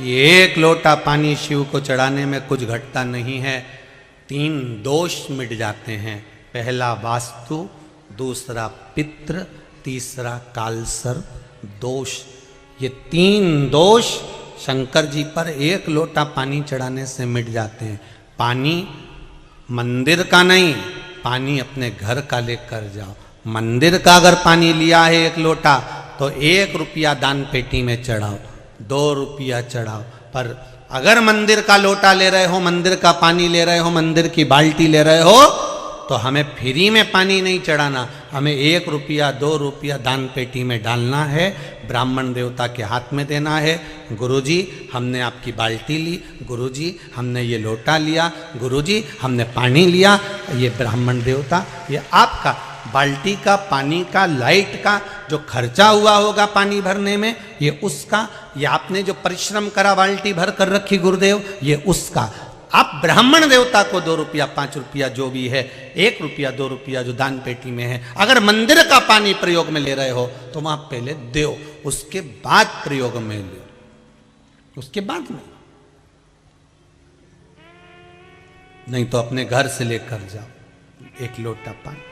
कि एक लोटा पानी शिव को चढ़ाने में कुछ घटता नहीं है, 3 दोष मिट जाते हैं। पहला वास्तु, दूसरा पितृ, तीसरा कालसर्प दोष। ये 3 दोष शंकर जी पर एक लोटा पानी चढ़ाने से मिट जाते हैं। पानी मंदिर का नहीं, पानी अपने घर का लेकर जाओ। मंदिर का अगर पानी लिया है 1 लोटा तो 1 रुपया दान पेटी में चढ़ाओ, 2 रुपया चढ़ाओ। पर अगर मंदिर का लोटा ले रहे हो, मंदिर का पानी ले रहे हो, मंदिर की बाल्टी ले रहे हो, तो हमें फ्री में पानी नहीं चढ़ाना, हमें 1 रुपया 2 रुपया दान पेटी में डालना है, ब्राह्मण देवता के हाथ में देना है। गुरुजी हमने आपकी बाल्टी ली, गुरुजी हमने ये लोटा लिया, गुरुजी हमने पानी लिया, ये ब्राह्मण देवता, ये आपका बाल्टी का, पानी का, लाइट का जो खर्चा हुआ होगा पानी भरने में, ये उसका, ये आपने जो परिश्रम करा बाल्टी भर कर रखी गुरुदेव, ये उसका। आप ब्राह्मण देवता को 2 रुपया 5 रुपया जो भी है, 1 रुपया 2 रुपया जो दान पेटी में है, अगर मंदिर का पानी प्रयोग में ले रहे हो तो वहां पहले दो, उसके बाद प्रयोग में लो, उसके बाद में, नहीं तो अपने घर से लेकर जाओ 1 लोटा पानी।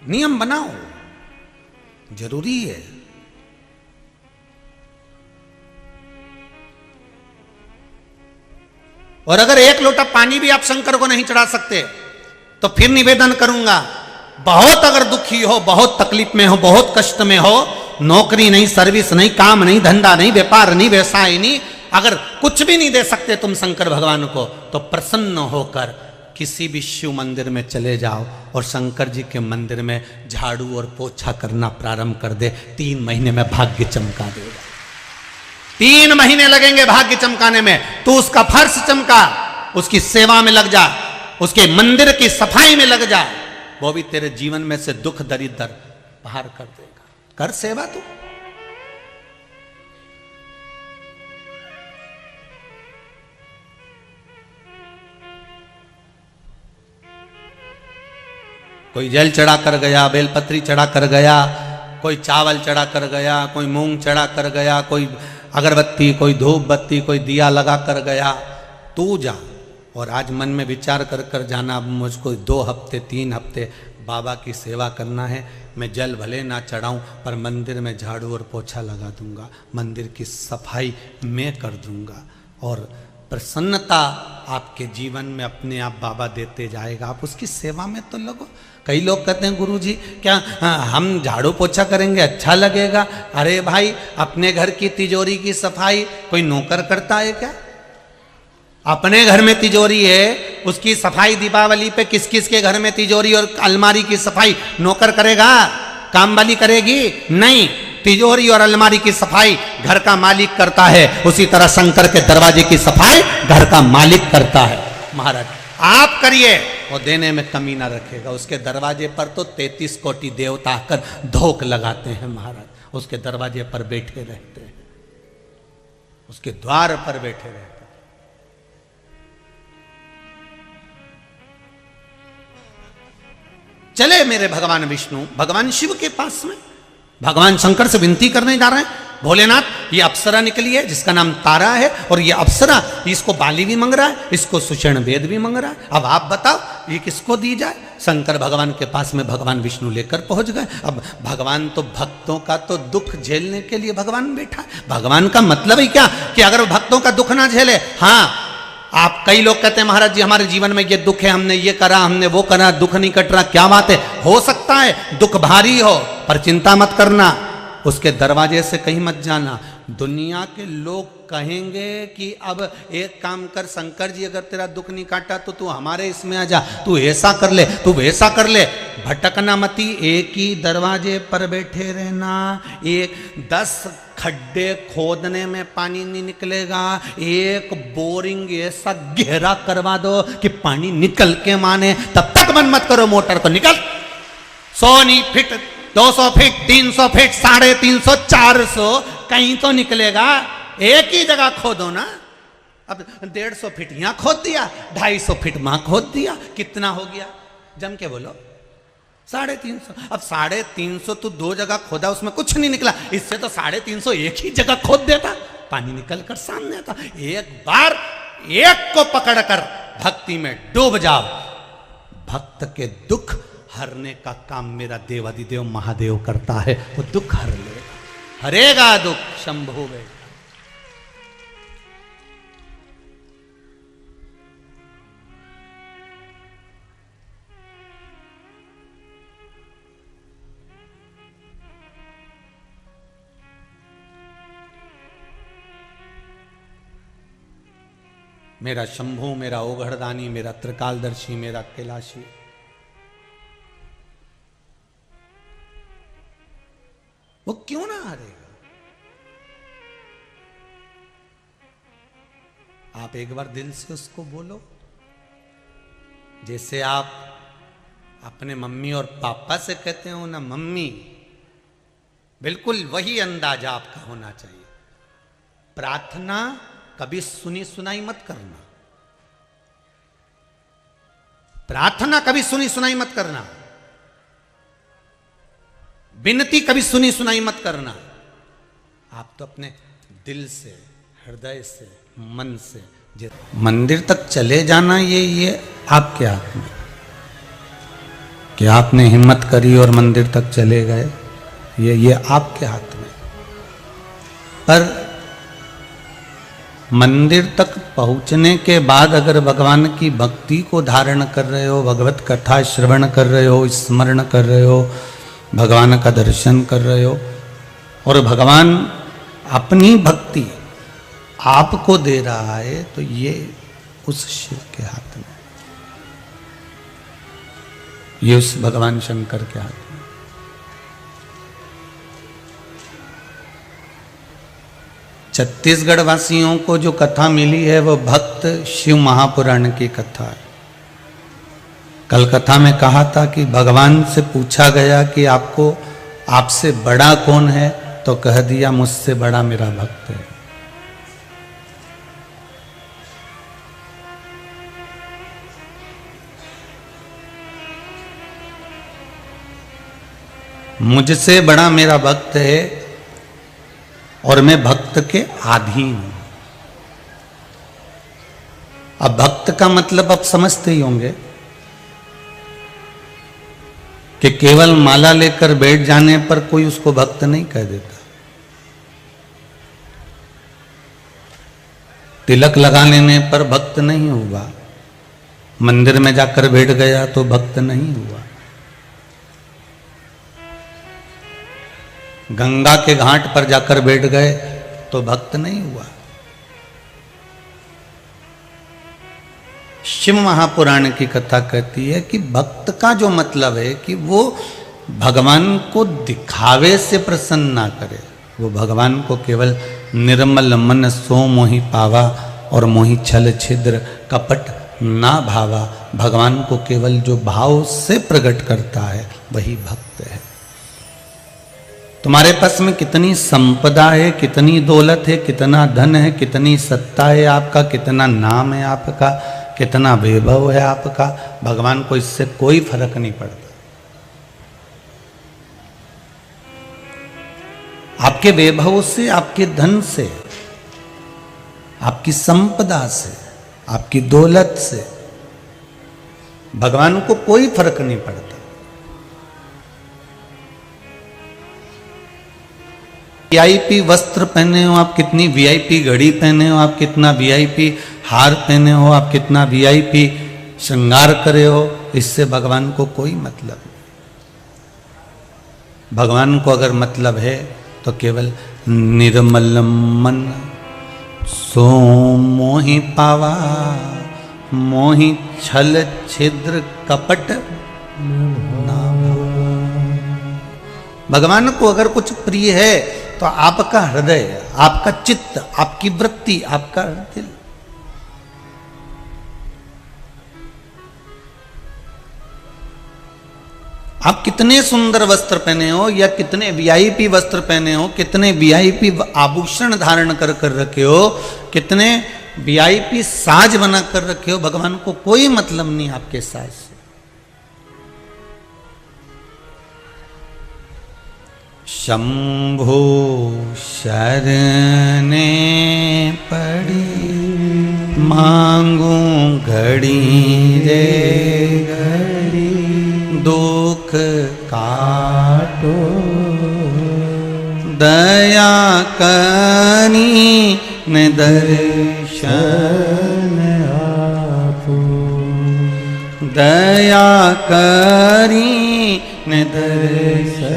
नियम बनाओ, जरूरी है। और अगर 1 लोटा पानी भी आप शंकर को नहीं चढ़ा सकते तो फिर निवेदन करूंगा, बहुत अगर दुखी हो, बहुत तकलीफ में हो, बहुत कष्ट में हो, नौकरी नहीं, सर्विस नहीं, काम नहीं, धंधा नहीं, व्यापार नहीं, व्यवसाय नहीं, अगर कुछ भी नहीं दे सकते तुम शंकर भगवान को, तो प्रसन्न होकर किसी भी शिव मंदिर में चले जाओ और शंकर जी के मंदिर में झाड़ू और पोछा करना प्रारंभ कर दे। 3 महीने में भाग्य चमका देगा। 3 महीने लगेंगे भाग्य चमकाने में। तू उसका फर्श चमका, उसकी सेवा में लग जा, उसके मंदिर की सफाई में लग जा, वो भी तेरे जीवन में से दुख दरिद्र बाहर कर देगा। कर सेवा तू। कोई जल चढ़ा कर गया, बेलपत्री चढ़ा कर गया, कोई चावल चढ़ा कर गया, कोई मूंग चढ़ा कर गया, कोई अगरबत्ती, कोई धूप बत्ती, कोई दिया लगा कर गया। तू जा और आज मन में विचार कर कर जाना, अब मुझको 2 हफ्ते 3 हफ्ते बाबा की सेवा करना है। मैं जल भले ना चढ़ाऊं पर मंदिर में झाड़ू और पोछा लगा दूंगा, मंदिर की सफाई मैं कर दूंगा और प्रसन्नता आपके जीवन में अपने आप बाबा देते जाएगा। आप उसकी सेवा में तो लगो। कई लोग कहते हैं गुरुजी क्या हम झाड़ू पोछा करेंगे अच्छा लगेगा? अरे भाई, अपने घर की तिजोरी की सफाई कोई नौकर करता है क्या? अपने घर में तिजोरी है, उसकी सफाई दीपावली पे किस किस के घर में तिजोरी और अलमारी की सफाई नौकर करेगा? काम वाली करेगी? नहीं, तिजोरी और अलमारी की सफाई घर का मालिक करता है। उसी तरह शंकर के दरवाजे की सफाई घर का मालिक करता है। महाराज आप करिए, वो देने में कमी ना रखेगा। उसके दरवाजे पर तो 33 कोटि देवता आकर धोख लगाते हैं महाराज, उसके दरवाजे पर बैठे रहते हैं, उसके द्वार पर बैठे रहते हैं। चले मेरे भगवान विष्णु भगवान शिव के पास में, भगवान शंकर से विनती करने जा रहे हैं, भोलेनाथ ये अप्सरा निकली है जिसका नाम तारा है, और ये अप्सरा इसको बाली भी मांग रहा है, इसको सुषण वेद भी मांग रहा है। अब आप बताओ ये किसको दी जाए? शंकर भगवान के पास में भगवान विष्णु लेकर पहुंच गए। अब भगवान तो भक्तों का तो दुख झेलने के लिए भगवान बैठा है। भगवान का मतलब ही क्या कि अगर भक्तों का दुख ना झेले। हाँ, आप कई लोग कहते हैं महाराज जी हमारे जीवन में ये दुख है, हमने ये करा, हमने वो करा, दुख नहीं कट रहा। क्या बात है, हो सकता है दुख भारी हो, पर चिंता मत करना, उसके दरवाजे से कहीं मत जाना। दुनिया के लोग कहेंगे कि अब एक काम कर शंकर जी, अगर तेरा दुख नहीं काटा तो तू हमारे इसमें आ जा, तू ऐसा कर ले, तू वैसा कर ले। भटकना मती, एक ही दरवाजे पर बैठे रहना। 10 खड्डे खोदने में पानी नहीं निकलेगा, एक बोरिंग ऐसा गहरा करवा दो कि पानी निकल के माने, तब तक मन मत करो मोटर को। निकल 100 फीट 200 फीट 300 फीट 350 400 कहीं तो निकलेगा। एक ही जगह खोदो ना। अब 150 फीट यहां खोद दिया, 250 फीट वहां खोद दिया, कितना हो गया? जम के बोलो। 350। अब 350 तो 2 जगह खोदा, उसमें कुछ नहीं निकला। इससे तो 350 एक ही जगह खोद देता, पानी निकल कर सामने आता। एक बार एक को पकड़कर भक्ति में डूब जाओ, भक्त के दुख हरने का काम मेरा देवादिदेव महादेव करता है। वो दुख हर लेगा, हरेगा दुख शंभु वे। मेरा शंभु, मेरा ओघड़दानी, मेरा त्रिकालदर्शी, मेरा कैलाशी, वो क्यों ना हारेगा? आप एक बार दिल से उसको बोलो, जैसे आप अपने मम्मी और पापा से कहते हो ना मम्मी, बिल्कुल वही अंदाज आपका होना चाहिए। प्रार्थना कभी सुनी सुनाई मत करना, प्रार्थना कभी सुनी सुनाई मत करना, विनती कभी सुनी सुनाई मत करना। आप तो अपने दिल से, हृदय से, मन से मंदिर तक चले जाना, ये आपके हाथ में। कि आपने हिम्मत करी और मंदिर तक चले गए, ये आपके हाथ में। पर मंदिर तक पहुंचने के बाद अगर भगवान की भक्ति को धारण कर रहे हो, भगवत कथा श्रवण कर रहे हो, स्मरण कर रहे हो, भगवान का दर्शन कर रहे हो, और भगवान अपनी भक्ति आपको दे रहा है, तो ये उस शिव के हाथ में, ये उस भगवान शंकर के हाथ में। छत्तीसगढ़ वासियों को जो कथा मिली है वो भक्त शिव महापुराण की कथा है। कल कथा में कहा था कि भगवान से पूछा गया कि आपको, आपसे बड़ा कौन है, तो कह दिया मुझसे बड़ा मेरा भक्त है। मुझसे बड़ा मेरा भक्त है और मैं भक्त के अधीन हूं। अब भक्त का मतलब आप समझते ही होंगे कि केवल माला लेकर बैठ जाने पर कोई उसको भक्त नहीं कह देता। तिलक लगा लेने पर भक्त नहीं हुआ, मंदिर में जाकर बैठ गया तो भक्त नहीं हुआ, गंगा के घाट पर जाकर बैठ गए तो भक्त नहीं हुआ। शिव महापुराण की कथा कहती है कि भक्त का जो मतलब है कि वो भगवान को दिखावे से प्रसन्न ना करे, वो भगवान को केवल निर्मल मन सो मोहि पावा और मोहि छल छिद्र कपट ना भावा। भगवान को केवल जो भाव से प्रकट करता है वही भक्त है। तुम्हारे पास में कितनी संपदा है, कितनी दौलत है, कितना धन है, कितनी सत्ता है आपका, कितना नाम है आपका, कितना वैभव है आपका, भगवान को इससे कोई फर्क नहीं पड़ता। आपके वैभव से, आपके धन से, आपकी संपदा से, आपकी दौलत से भगवान को कोई फर्क नहीं पड़ता। वीआईपी वस्त्र पहने हो आप, कितनी वीआईपी घड़ी पहने हो आप, कितना वीआईपी हार पहने हो आप, कितना वीआईपी श्रृंगार करे हो, इससे भगवान को कोई मतलब नहीं। भगवान को अगर मतलब है तो केवल निर्मल मन सो मोहि पावा मोहि छल छिद्र कपट ना। भगवान को अगर कुछ प्रिय है तो आपका हृदय, आपका चित्त, आपकी वृत्ति, आपका दिल। आप कितने सुंदर वस्त्र पहने हो या कितने वीआईपी वस्त्र पहने हो, कितने वीआईपी आभूषण धारण कर कर रखे हो, कितने वीआईपी साज बना कर रखे हो, भगवान को कोई मतलब नहीं आपके साज से। शंभो शरणे पड़ी मांगू घड़ी रे घड़ी दुख काटो दया करी ने दर्शन आपो दया करी ने दर्शन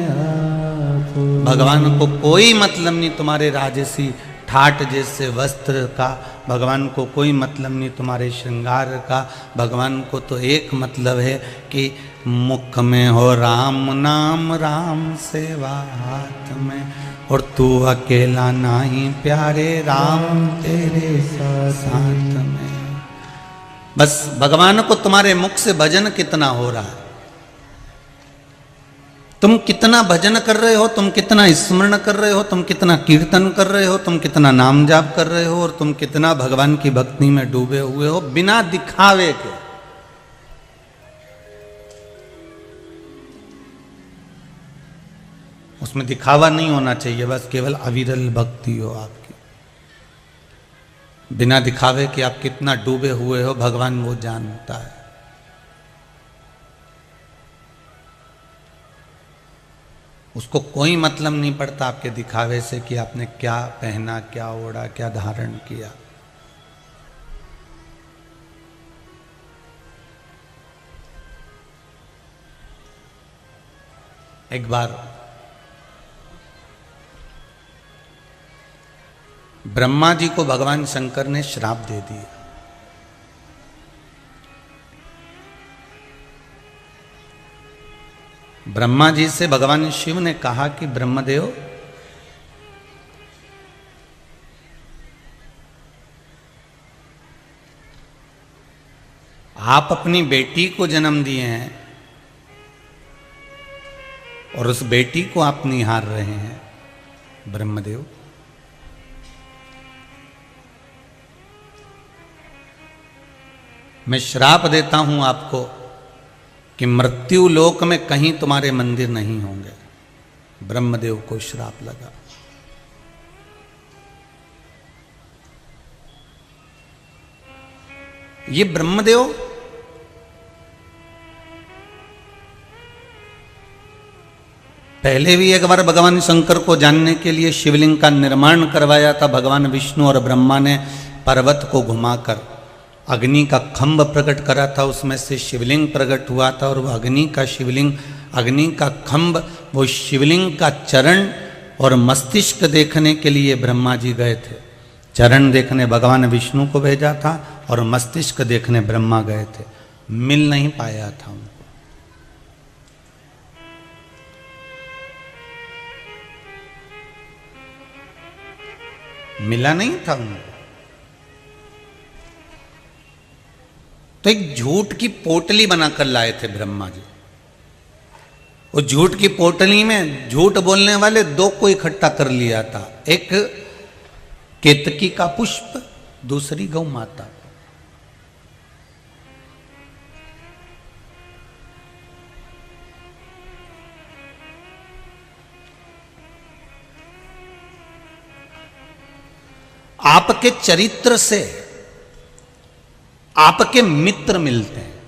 आपो। भगवान को कोई मतलब नहीं तुम्हारे राजसी ठाट जैसे वस्त्र का, भगवान को कोई मतलब नहीं तुम्हारे श्रृंगार का। भगवान को तो एक मतलब है कि मुख में हो राम नाम, राम सेवा हाथ में, और तू अकेला नहीं प्यारे राम तेरे साथ में। बस भगवान को तुम्हारे मुख से भजन कितना हो रहा है, तुम कितना भजन कर रहे हो, तुम कितना स्मरण कर रहे हो, तुम कितना कीर्तन कर रहे हो, तुम कितना नाम जाप कर रहे हो, और तुम कितना भगवान की भक्ति में डूबे हुए हो बिना दिखावे के। उसमें दिखावा नहीं होना चाहिए, बस केवल अविरल भक्ति हो आपकी। बिना दिखावे के आप कितना डूबे हुए हो भगवान वो जानता है। उसको कोई मतलब नहीं पड़ता आपके दिखावे से कि आपने क्या पहना, क्या ओढ़ा, क्या धारण किया। एक बार ब्रह्मा जी को भगवान शंकर ने श्राप दे दिया। ब्रह्मा जी से भगवान शिव ने कहा कि ब्रह्मदेव, आप अपनी बेटी को जन्म दिए हैं और उस बेटी को आप निहार रहे हैं। ब्रह्मदेव, मैं श्राप देता हूं आपको कि मृत्यु लोक में कहीं तुम्हारे मंदिर नहीं होंगे। ब्रह्मदेव को श्राप लगा। ये ब्रह्मदेव पहले भी एक बार भगवान शंकर को जानने के लिए शिवलिंग का निर्माण करवाया था। भगवान विष्णु और ब्रह्मा ने पर्वत को घुमाकर अग्नि का खंभ प्रकट करा था, उसमें से शिवलिंग प्रकट हुआ था। और वो अग्नि का शिवलिंग, अग्नि का खंभ, वो शिवलिंग का चरण और मस्तिष्क देखने के लिए ब्रह्मा जी गए थे। चरण देखने भगवान विष्णु को भेजा था और मस्तिष्क देखने ब्रह्मा गए थे। मिल नहीं पाया था उनको। मिला नहीं था उनको। तो एक झूठ की पोटली बनाकर लाए थे ब्रह्मा जी। उस झूठ की पोटली में झूठ बोलने वाले दो को इकट्ठा कर लिया था। एक केतकी का पुष्प, दूसरी गौ माता। आपके चरित्र से आपके मित्र मिलते हैं।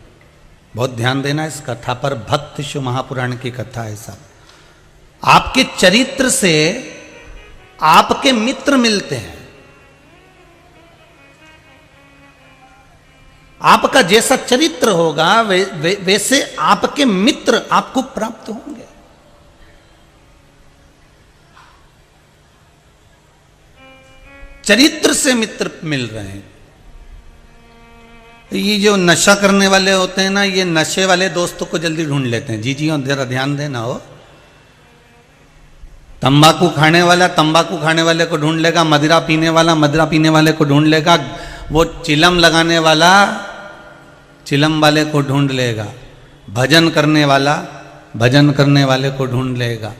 बहुत ध्यान देना इस कथा पर, भक्त शिव महापुराण की कथा है सब। आपके चरित्र से आपके मित्र मिलते हैं। आपका जैसा चरित्र होगा वैसे आपके मित्र आपको प्राप्त होंगे। चरित्र से मित्र मिल रहे हैं। ये जो नशा करने वाले होते हैं ना, ये नशे वाले दोस्तों को जल्दी ढूंढ लेते हैं। जी जी जरा ध्यान देना हो। तंबाकू खाने वाला तंबाकू खाने वाले को ढूंढ लेगा, मदिरा पीने वाला मदिरा पीने वाले को ढूंढ लेगा, वो चिलम लगाने वाला चिलम वाले को ढूंढ लेगा, भजन करने वाला भजन करने वाले को ढूंढ लेगा,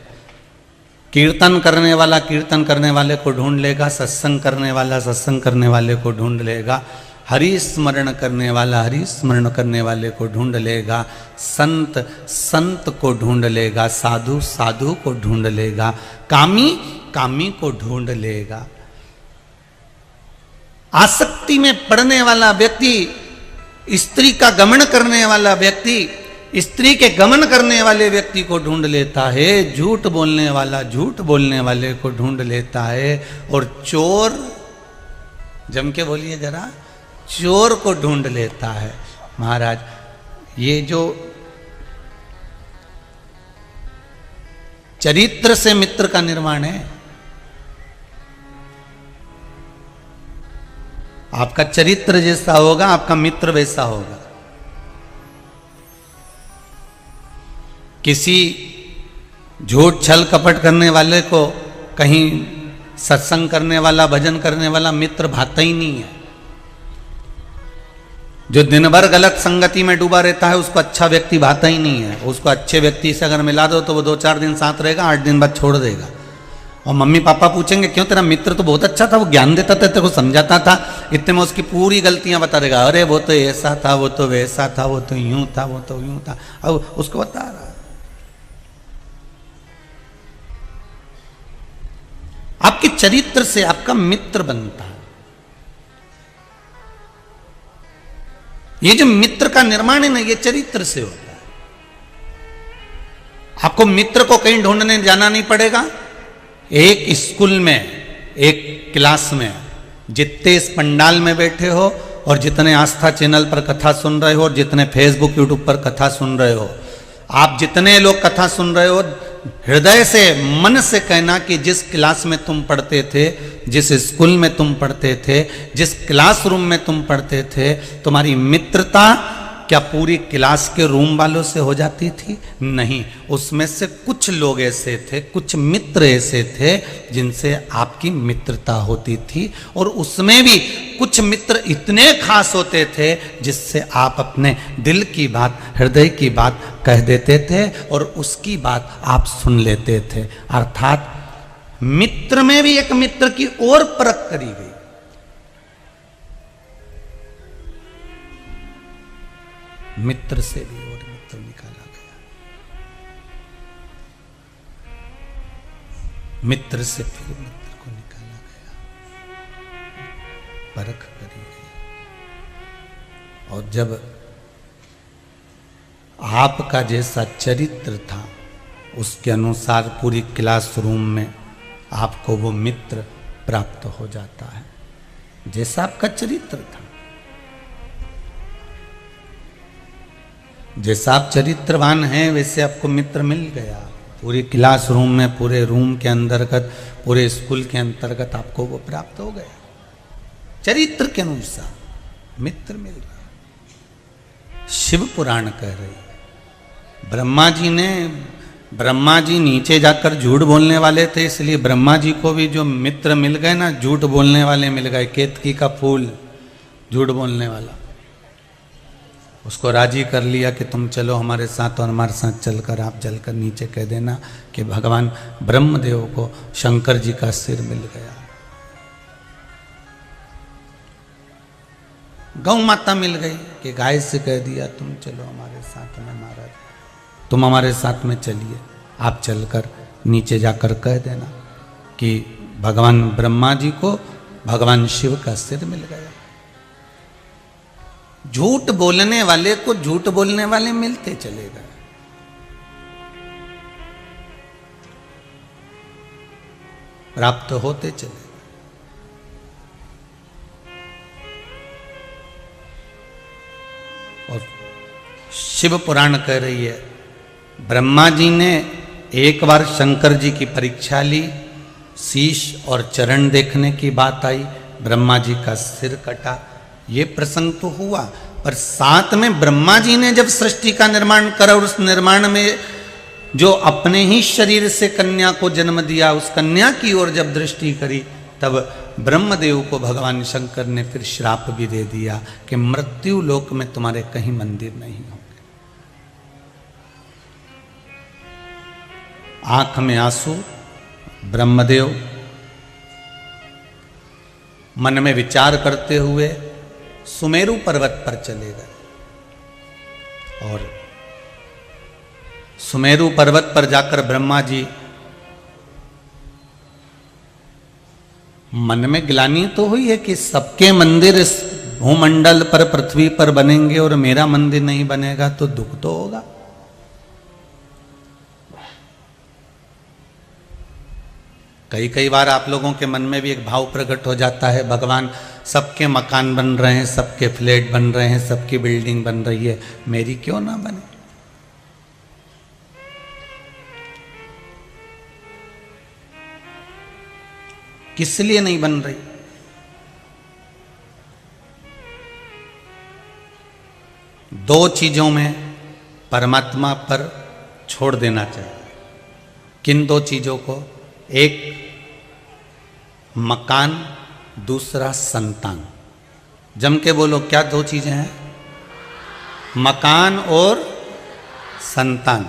कीर्तन करने वाला कीर्तन करने वाले को ढूंढ लेगा, सत्संग करने वाला सत्संग करने वाले को ढूंढ लेगा। हरि स्मरण करने वाला हरि स्मरण करने वाले को ढूंढ लेगा, संत संत को ढूंढ लेगा, साधु साधु को ढूंढ लेगा, कामी कामी को ढूंढ लेगा। आसक्ति में पड़ने वाला व्यक्ति, स्त्री का गमन करने वाला व्यक्ति स्त्री के गमन करने वाले व्यक्ति को ढूंढ लेता है, झूठ बोलने वाला झूठ बोलने वाले को ढूंढ लेता है, और चोर, जम के बोलिए जरा, चोर को ढूंढ लेता है। महाराज, ये जो चरित्र से मित्र का निर्माण है, आपका चरित्र जैसा होगा आपका मित्र वैसा होगा। किसी झूठ छल कपट करने वाले को कहीं सत्संग करने वाला भजन करने वाला मित्र भाता ही नहीं है। जो दिन भर गलत संगति में डूबा रहता है उसको अच्छा व्यक्ति भाता ही नहीं है। उसको अच्छे व्यक्ति से अगर मिला दो तो वो 2-4 दिन साथ रहेगा, 8 दिन बाद छोड़ देगा। और मम्मी पापा पूछेंगे क्यों, तेरा मित्र तो बहुत अच्छा था, वो ज्ञान देता था, तेरे को समझाता था, इतने में उसकी पूरी गलतियां बता देगा। अरे वो तो ऐसा था, वो तो वैसा था, वो तो यूं था, वो तो यूं था, अब उसको बता रहा। आपके चरित्र से आपका मित्र बनता है। ये जो मित्र का निर्माण है ना, ये चरित्र से होता है। आपको मित्र को कहीं ढूंढने जाना नहीं पड़ेगा। एक स्कूल में, एक क्लास में जितने इस पंडाल में बैठे हो और जितने आस्था चैनल पर कथा सुन रहे हो और जितने फेसबुक यूट्यूब पर कथा सुन रहे हो, आप जितने लोग कथा सुन रहे हो, हृदय से मन से कहना कि जिस क्लास में तुम पढ़ते थे, जिस स्कूल में तुम पढ़ते थे, जिस क्लासरूम में तुम पढ़ते थे, तुम्हारी मित्रता क्या पूरी क्लास के रूम वालों से हो जाती थी? नहीं, उसमें से कुछ लोग ऐसे थे, कुछ मित्र ऐसे थे जिनसे आपकी मित्रता होती थी, और उसमें भी कुछ मित्र इतने खास होते थे जिससे आप अपने दिल की बात, हृदय की बात कह देते थे और उसकी बात आप सुन लेते थे। अर्थात मित्र में भी एक मित्र की और परख करी गई। मित्र से भी और मित्र निकाला गया, मित्र से फिर मित्र को निकाला गया, परख करी गई। और जब आपका जैसा चरित्र था उसके अनुसार पूरी क्लासरूम में आपको वो मित्र प्राप्त हो जाता है, जैसा आपका चरित्र था। जैसा आप चरित्रवान हैं वैसे आपको मित्र मिल गया। पूरी क्लासरूम में, पूरे रूम के अंतर्गत, पूरे स्कूल के अंतर्गत आपको वो प्राप्त हो गया। चरित्र के अनुसार मित्र मिल गया। शिव पुराण कह रही है, ब्रह्मा जी नीचे जाकर झूठ बोलने वाले थे, इसलिए ब्रह्मा जी को भी जो मित्र मिल गए ना, झूठ बोलने वाले मिल गए। केतकी का फूल, झूठ बोलने वाला, उसको राजी कर लिया कि तुम चलो हमारे साथ, और हमारे साथ चलकर आप जलकर नीचे कह देना कि भगवान ब्रह्मदेव को शंकर जी का सिर मिल गया। गौ माता मिल गई कि गाय से कह दिया तुम चलो हमारे साथ में, महाराज तुम हमारे साथ में चलिए। आप चलकर नीचे जाकर कह देना कि भगवान ब्रह्मा जी को भगवान शिव का सिर मिल गया। झूठ बोलने वाले को झूठ बोलने वाले मिलते चले गए। प्राप्त होते चले गए। और शिव पुराण कह रही है, ब्रह्मा जी ने एक बार शंकर जी की परीक्षा ली, शीश और चरण देखने की बात आई, ब्रह्मा जी का सिर कटा। ये प्रसंग तो हुआ, पर साथ में ब्रह्मा जी ने जब सृष्टि का निर्माण करा और उस निर्माण में जो अपने ही शरीर से कन्या को जन्म दिया, उस कन्या की ओर जब दृष्टि करी, तब ब्रह्मदेव को भगवान शंकर ने फिर श्राप भी दे दिया कि मृत्यु लोक में तुम्हारे कहीं मंदिर नहीं होंगे। आंख में आंसू, ब्रह्मदेव मन में विचार करते हुए सुमेरु पर्वत पर चले गए और सुमेरु पर्वत पर जाकर ब्रह्मा जी मन में ग्लानि तो हुई है कि सबके मंदिर इस भूमंडल पर पृथ्वी पर बनेंगे और मेरा मंदिर नहीं बनेगा तो दुख तो होगा। कई कई बार आप लोगों के मन में भी एक भाव प्रकट हो जाता है, भगवान सबके मकान बन रहे हैं, सबके फ्लैट बन रहे हैं, सबकी बिल्डिंग बन रही है, मेरी क्यों ना बने। किस लिए नहीं बन रही? दो चीजों में परमात्मा पर छोड़ देना चाहिए। किन दो चीजों को? एक मकान, दूसरा संतान। जम के बोलो, क्या दो चीजें हैं? मकान और संतान।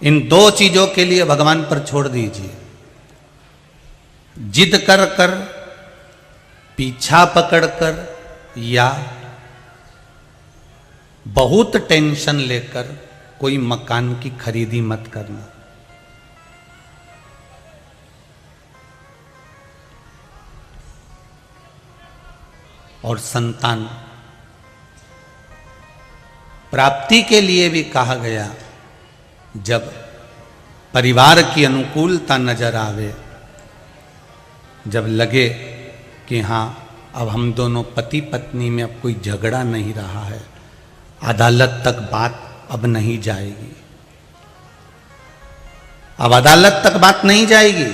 इन दो चीजों के लिए भगवान पर छोड़ दीजिए। जिद कर कर, पीछा पकड़ कर या बहुत टेंशन लेकर कोई मकान की खरीदी मत करना। और संतान प्राप्ति के लिए भी कहा गया, जब परिवार की अनुकूलता नजर आवे, जब लगे कि हाँ अब हम दोनों पति पत्नी में अब कोई झगड़ा नहीं रहा है, अदालत तक बात अब नहीं जाएगी, अब अदालत तक बात नहीं जाएगी,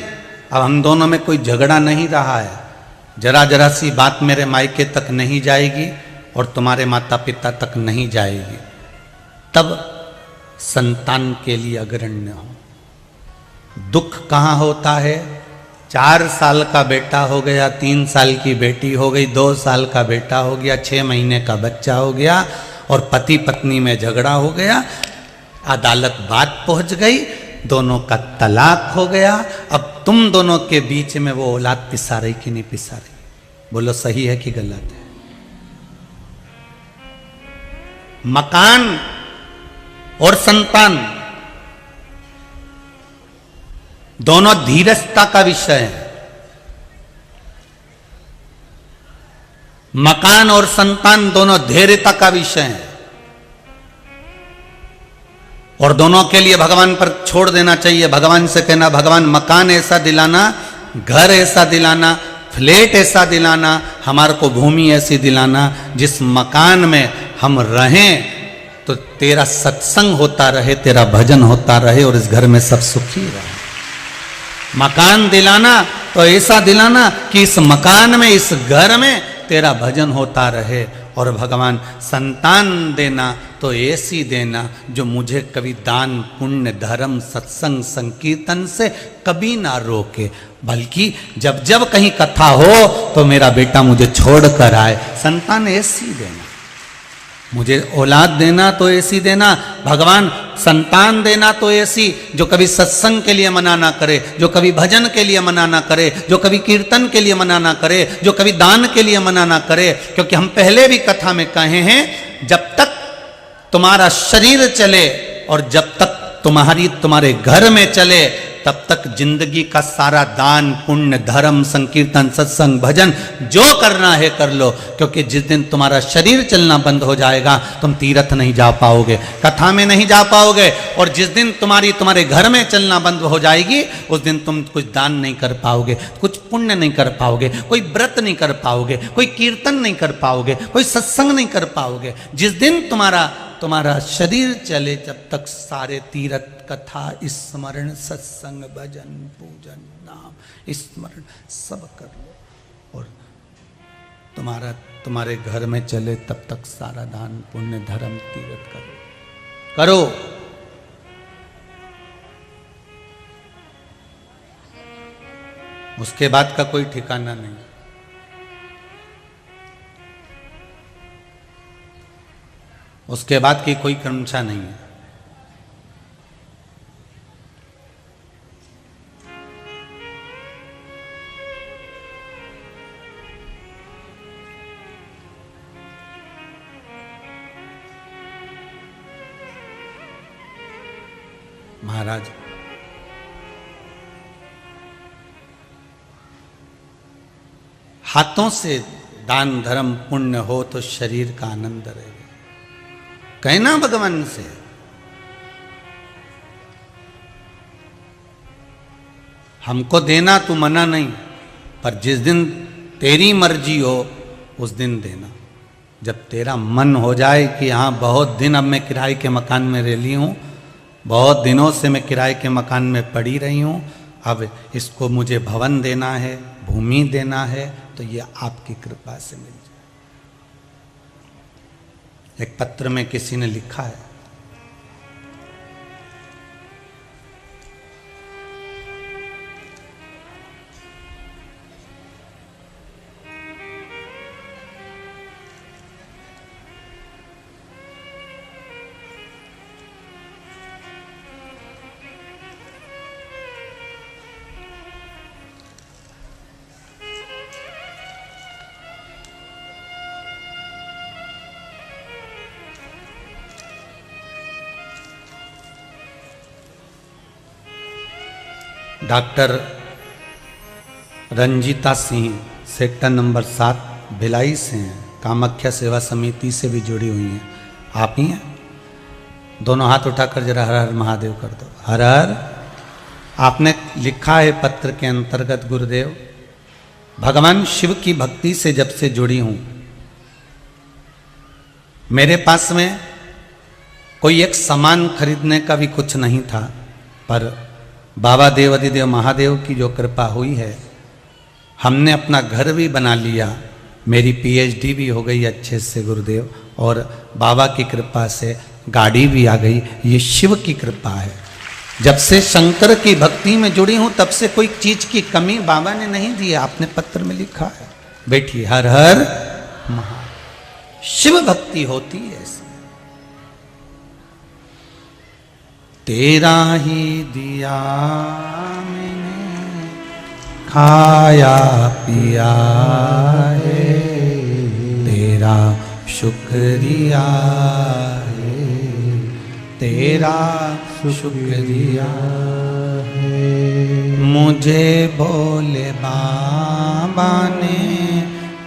अब हम दोनों में कोई झगड़ा नहीं रहा है, जरा जरा सी बात मेरे मायके तक नहीं जाएगी और तुम्हारे माता पिता तक नहीं जाएगी, तब संतान के लिए अग्रण्य हो। दुख कहाँ होता है? 4 साल का बेटा हो गया, 3 साल की बेटी हो गई, 2 साल का बेटा हो गया, 6 महीने का बच्चा हो गया और पति पत्नी में झगड़ा हो गया, अदालत बात पहुंच गई, दोनों का तलाक हो गया। अब तुम दोनों के बीच में वो औलाद पिसा रही कि नहीं पिसा रही? बोलो सही है कि गलत है? मकान और संतान दोनों धीरजता का विषय है। मकान और संतान दोनों धैर्यता का विषय है और दोनों के लिए भगवान पर छोड़ देना चाहिए। भगवान से कहना, भगवान मकान ऐसा दिलाना, घर ऐसा दिलाना, फ्लैट ऐसा दिलाना, हमारे को भूमि ऐसी दिलाना जिस मकान में हम रहें तो तेरा सत्संग होता रहे, तेरा भजन होता रहे और इस घर में सब सुखी रहे। मकान दिलाना तो ऐसा दिलाना कि इस मकान में, इस घर में तेरा भजन होता रहे। और भगवान संतान देना तो ऐसी देना जो मुझे कभी दान पुण्य धर्म सत्संग संकीर्तन से कभी ना रोके, बल्कि जब जब कहीं कथा हो तो मेरा बेटा मुझे छोड़ कर आए। संतान ऐसी देना, मुझे औलाद देना तो ऐसी देना, भगवान संतान देना तो ऐसी जो कभी सत्संग के लिए मना ना करे, जो कभी भजन के लिए मना ना करे, जो कभी कीर्तन के लिए मना ना करे, जो कभी दान के लिए मना ना करे। क्योंकि हम पहले भी कथा में कहे हैं, जब तक तुम्हारा शरीर चले और जब तक तुम्हारे घर में चले, तब तक जिंदगी का सारा दान पुण्य धर्म संकीर्तन सत्संग भजन जो करना है कर लो। क्योंकि जिस दिन तुम्हारा शरीर चलना बंद हो जाएगा, तुम तीर्थ नहीं जा पाओगे, कथा में नहीं जा पाओगे। और जिस दिन तुम्हारे घर में चलना बंद हो जाएगी, उस दिन तुम कुछ दान नहीं कर पाओगे, कुछ पुण्य नहीं कर पाओगे, कोई व्रत नहीं कर पाओगे, कोई कीर्तन नहीं कर पाओगे, कोई सत्संग नहीं कर पाओगे। जिस दिन तुम्हारा शरीर चले, जब तक सारे तीर्थ कथा स्मरण सत्संग भजन पूजन नाम स्मरण सब कर लो और तुम्हारे घर में चले, तब तक सारा दान पुण्य धर्म तीर्थ करो। उसके बाद का कोई ठिकाना नहीं। उसके बाद की कोई क्रमशः नहीं है। महाराज, हाथों से दान धर्म पुण्य हो तो शरीर का आनंद रहेगा। कहना भगवान से, हमको देना तू मना नहीं, पर जिस दिन तेरी मर्जी हो उस दिन देना। जब तेरा मन हो जाए कि हाँ बहुत दिन अब मैं किराए के मकान में रह ली हूँ, बहुत दिनों से मैं किराए के मकान में पड़ी रही हूँ, अब इसको मुझे भवन देना है, भूमि देना है, तो ये आपकी कृपा से मिल जाए। एक पत्र में किसी ने लिखा है, doctor Ranjeeta Singh sector number 7 Bhilai से हैं, कामाख्या सेवा समिति से भी जुड़ी हुई हैं। आप ही हैं? दोनों हाथ उठाकर जरा हर हर महादेव कर दो। हर हर। आपने लिखा है पत्र के अंतर्गत, गुरुदेव भगवान शिव की भक्ति से जब से जुड़ी हूं, मेरे पास में कोई एक सामान खरीदने का भी कुछ नहीं था, पर बाबा देवाधिदेव महादेव की जो कृपा हुई है, हमने अपना घर भी बना लिया, मेरी पीएचडी भी हो गई अच्छे से गुरुदेव, और बाबा की कृपा से गाड़ी भी आ गई। ये शिव की कृपा है। जब से शंकर की भक्ति में जुड़ी हूं तब से कोई चीज की कमी बाबा ने नहीं दी है। आपने पत्र में लिखा है, बेटी हर हर महा, शिव भक्ति होती है। तेरा ही दिया मैंने खाया पिया है, तेरा शुक्रिया है, तेरा शुक्रिया है। मुझे भोले बाबा ने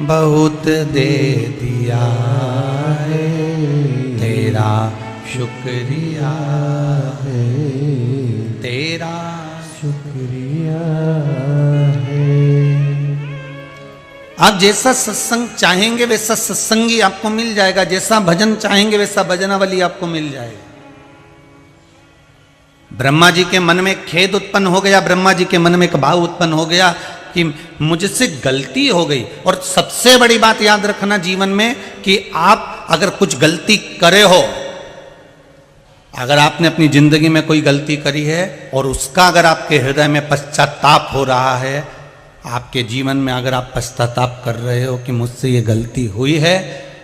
बहुत दे दिया है, तेरा शुक्रिया है, तेरा शुक्रिया है। आप जैसा सत्संग चाहेंगे वैसा सत्संगी आपको मिल जाएगा, जैसा भजन चाहेंगे वैसा भजनावली आपको मिल जाएगा। ब्रह्मा जी के मन में खेद उत्पन्न हो गया, ब्रह्मा जी के मन में एक भाव उत्पन्न हो गया कि मुझसे गलती हो गई। और सबसे बड़ी बात याद रखना जीवन में कि आप अगर कुछ गलती करे हो, अगर आपने अपनी जिंदगी में कोई गलती करी है और उसका अगर आपके हृदय में पश्चाताप हो रहा है, आपके जीवन में अगर आप पश्चाताप कर रहे हो कि मुझसे ये गलती हुई है,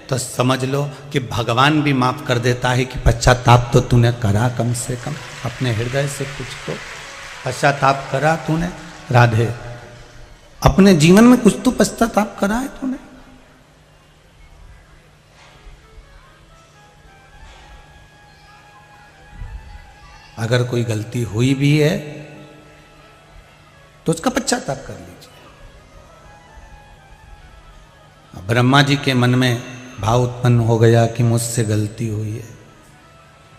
तो समझ लो कि भगवान भी माफ कर देता है कि पश्चाताप तो तूने करा, कम से कम अपने हृदय से कुछ तो पश्चाताप करा तूने। राधे, अपने जीवन में कुछ तो पश्चाताप करा है तूने। अगर कोई गलती हुई भी है तो उसका पश्चाताप कर लीजिए। ब्रह्मा जी के मन में भाव उत्पन्न हो गया कि मुझसे गलती हुई है।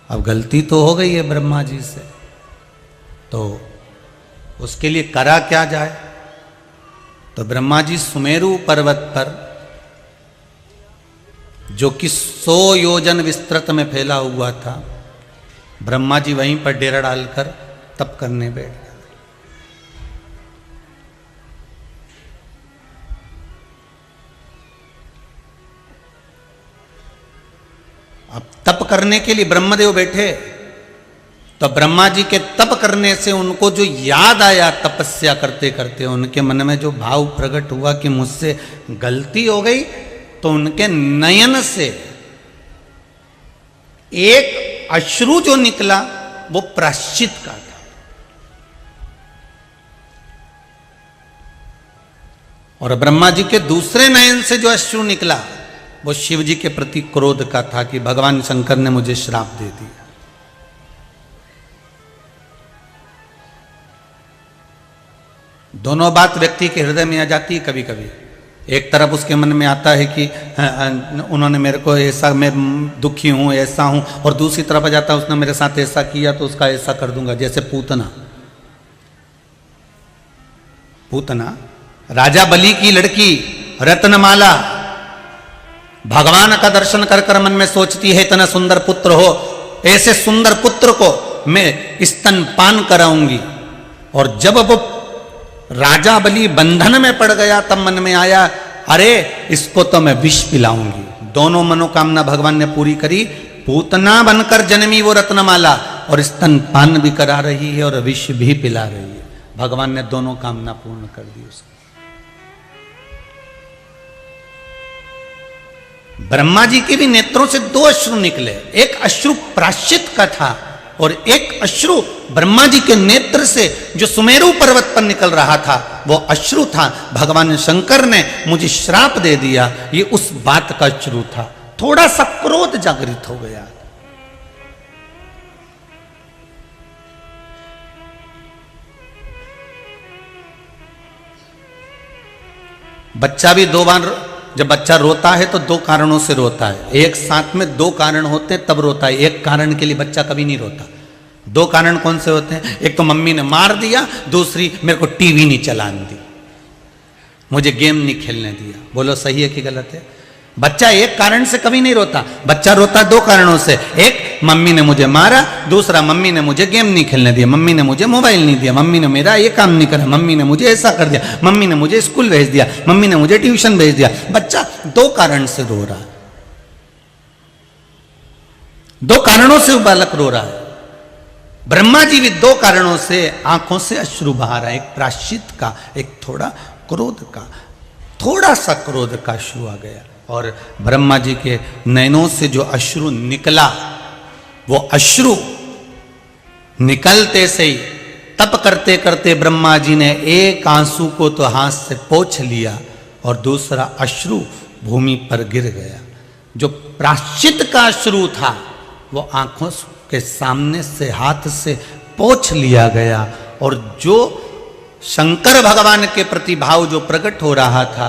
अब गलती तो हो गई है ब्रह्मा जी से, तो उसके लिए करा क्या जाए। तो ब्रह्मा जी सुमेरु पर्वत पर, जो कि 100 योजन विस्तृत में फैला हुआ था, ब्रह्मा जी वहीं पर डेरा डालकर तप करने बैठ गए। अब तप करने के लिए ब्रह्मदेव बैठे, तो ब्रह्मा जी के तप करने से उनको जो याद आया तपस्या करते करते, उनके मन में जो भाव प्रकट हुआ कि मुझसे गलती हो गई, तो उनके नयन से एक अश्रु जो निकला वो प्रायश्चित का था। और ब्रह्मा जी के दूसरे नयन से जो अश्रु निकला वो शिव जी के प्रति क्रोध का था कि भगवान शंकर ने मुझे श्राप दे दिया। दोनों बात व्यक्ति के हृदय में आ जाती है कभी कभी। एक तरफ उसके मन में आता है कि उन्होंने मेरे को ऐसा, मैं दुखी हूँ, ऐसा हूँ, और दूसरी तरफ आ जाता है उसने मेरे साथ ऐसा किया तो उसका ऐसा कर दूंगा। जैसे पूतना राजा बलि की लड़की रत्नमाला भगवान का दर्शन कर कर मन में सोचती है इतना सुंदर पुत्र हो, ऐसे सुंदर पुत्र को मैं स्तनपान कराऊंगी। और जब वो राजा बलि बंधन में पड़ गया तब मन में आया, अरे इसको तो मैं विष पिलाऊंगी। दोनों मनोकामना भगवान ने पूरी करी। पूतना बनकर जन्मी वो रत्नमाला और स्तनपान भी करा रही है और विष भी पिला रही है। भगवान ने दोनों कामना पूर्ण कर दी उसकी। ब्रह्मा जी के भी नेत्रों से दो अश्रु निकले, एक अश्रु प्राश्चित का था और एक अश्रु ब्रह्मा जी के नेत्र से जो सुमेरु पर्वत पर निकल रहा था वो अश्रु था। भगवान शंकर ने मुझे श्राप दे दिया, ये उस बात का अश्रु था। थोड़ा सा क्रोध जागृत हो गया। बच्चा भी दो बार, जब बच्चा रोता है तो दो कारणों से रोता है। एक साथ में दो कारण होते हैं तब रोता है, एक कारण के लिए बच्चा कभी नहीं रोता। दो कारण कौन से होते हैं? एक तो मम्मी ने मार दिया, दूसरी मेरे को टीवी नहीं चलाने दी, मुझे गेम नहीं खेलने दिया। बोलो सही है कि गलत है? बच्चा एक कारण से कभी नहीं रोता, बच्चा रोता दो कारणों से। एक, मम्मी ने मुझे मारा, दूसरा मम्मी ने मुझे गेम नहीं खेलने दिया, मम्मी ने मुझे मोबाइल नहीं दिया, मम्मी ने मेरा ये काम नहीं करा, मम्मी ने मुझे ऐसा कर दिया, मम्मी ने मुझे स्कूल भेज दिया, मम्मी ने मुझे ट्यूशन भेज दिया। बच्चा दो कारण से रो रहा है, दो कारणों से वो बालक रो रहा है। ब्रह्मा जी भी दो कारणों से आंखों से अश्रु बहा रहा है, एक प्राश्चित का, एक थोड़ा क्रोध का। थोड़ा सा क्रोध का अश्रु आ गया और ब्रह्मा जी के नयनों से जो अश्रु निकला, वो अश्रु निकलते से ही तप करते करते ब्रह्मा जी ने एक आंसू को तो हाथ से पोंछ लिया और दूसरा अश्रु भूमि पर गिर गया। जो प्राश्चित का अश्रु था वो आंखों के सामने से हाथ से पोंछ लिया गया और जो शंकर भगवान के प्रति भाव जो प्रकट हो रहा था,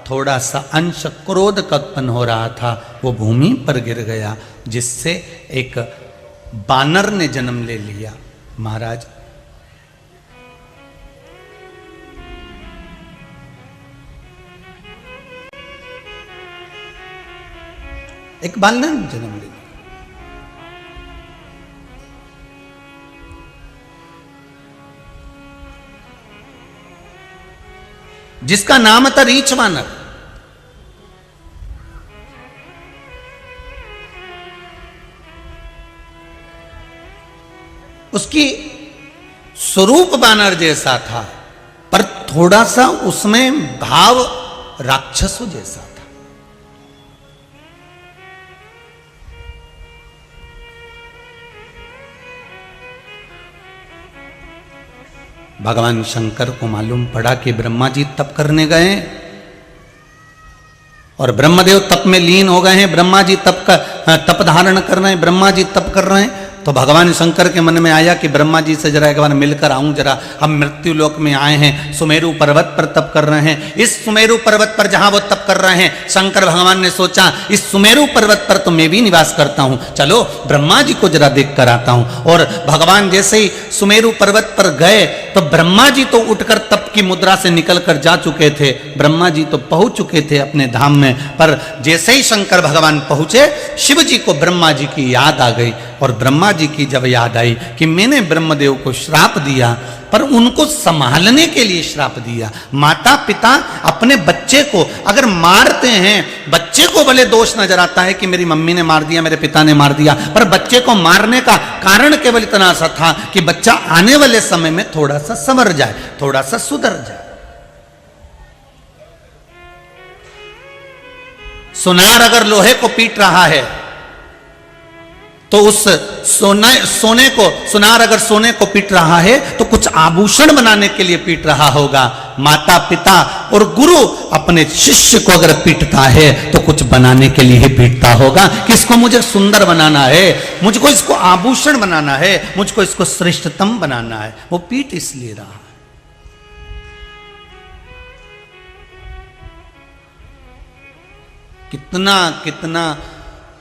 थोड़ा सा अंश क्रोध का उत्पन्न हो रहा था, वो भूमि पर गिर गया, जिससे एक बानर ने जन्म ले लिया। महाराज एक बानर ने जन्म ले लिया, जिसका नाम था रीछ बानर। उसकी स्वरूप बानर जैसा था, पर थोड़ा सा उसमें भाव राक्षसों जैसा था। भगवान शंकर को मालूम पड़ा कि ब्रह्मा जी तप करने गए और ब्रह्मदेव तप में लीन हो गए हैं, ब्रह्मा जी तप धारण कर रहे हैं, ब्रह्मा जी तप कर रहे हैं। तो भगवान शंकर के मन में आया कि ब्रह्मा जी से जरा एक बार मिलकर आऊं, जरा हम मृत्यु लोक में आए हैं, सुमेरु पर्वत पर तप कर रहे हैं। इस सुमेरु पर्वत पर जहां वो तप कर रहे हैं, शंकर भगवान ने सोचा इस सुमेरु पर्वत पर तो मैं भी निवास करता हूं, चलो ब्रह्मा जी को जरा देख कर आता हूं। और भगवान जैसे ही सुमेरु पर्वत पर गए तो ब्रह्मा जी तो उठकर तप की मुद्रा से निकल कर जा चुके थे, ब्रह्मा जी तो पहुंच चुके थे अपने धाम में। पर जैसे ही शंकर भगवान पहुंचे, शिव जी को ब्रह्मा जी की याद आ गई और ब्रह्मा जी की जब याद आई कि मैंने ब्रह्मदेव को श्राप दिया, पर उनको संभालने के लिए श्राप दिया। माता पिता अपने बच्चे को अगर मारते हैं, बच्चे को भले दोष नजर आता है कि मेरी मम्मी ने मार दिया, मेरे पिता ने मार दिया, पर बच्चे को मारने का कारण केवल इतना सा था कि बच्चा आने वाले समय में थोड़ा सा संवर जाए, थोड़ा सा सुधर जाए। सुनार अगर लोहे को पीट रहा है तो उस सोने को, सुनार अगर सोने को पीट रहा है तो कुछ आभूषण बनाने के लिए पीट रहा होगा। माता पिता और गुरु अपने शिष्य को अगर पीटता है तो कुछ बनाने के लिए ही पीटता होगा कि इसको मुझे सुंदर बनाना है, मुझको इसको आभूषण बनाना है, मुझको इसको श्रेष्ठतम बनाना है। वो पीट इसलिए रहा। कितना कितना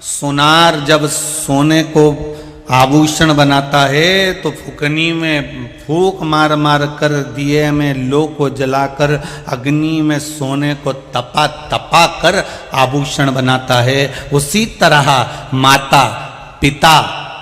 सोनार जब सोने को आभूषण बनाता है तो फुकनी में फूक मार मार कर दिए में लो को जलाकर अग्नि में सोने को तपा तपा कर आभूषण बनाता है। उसी तरह माता पिता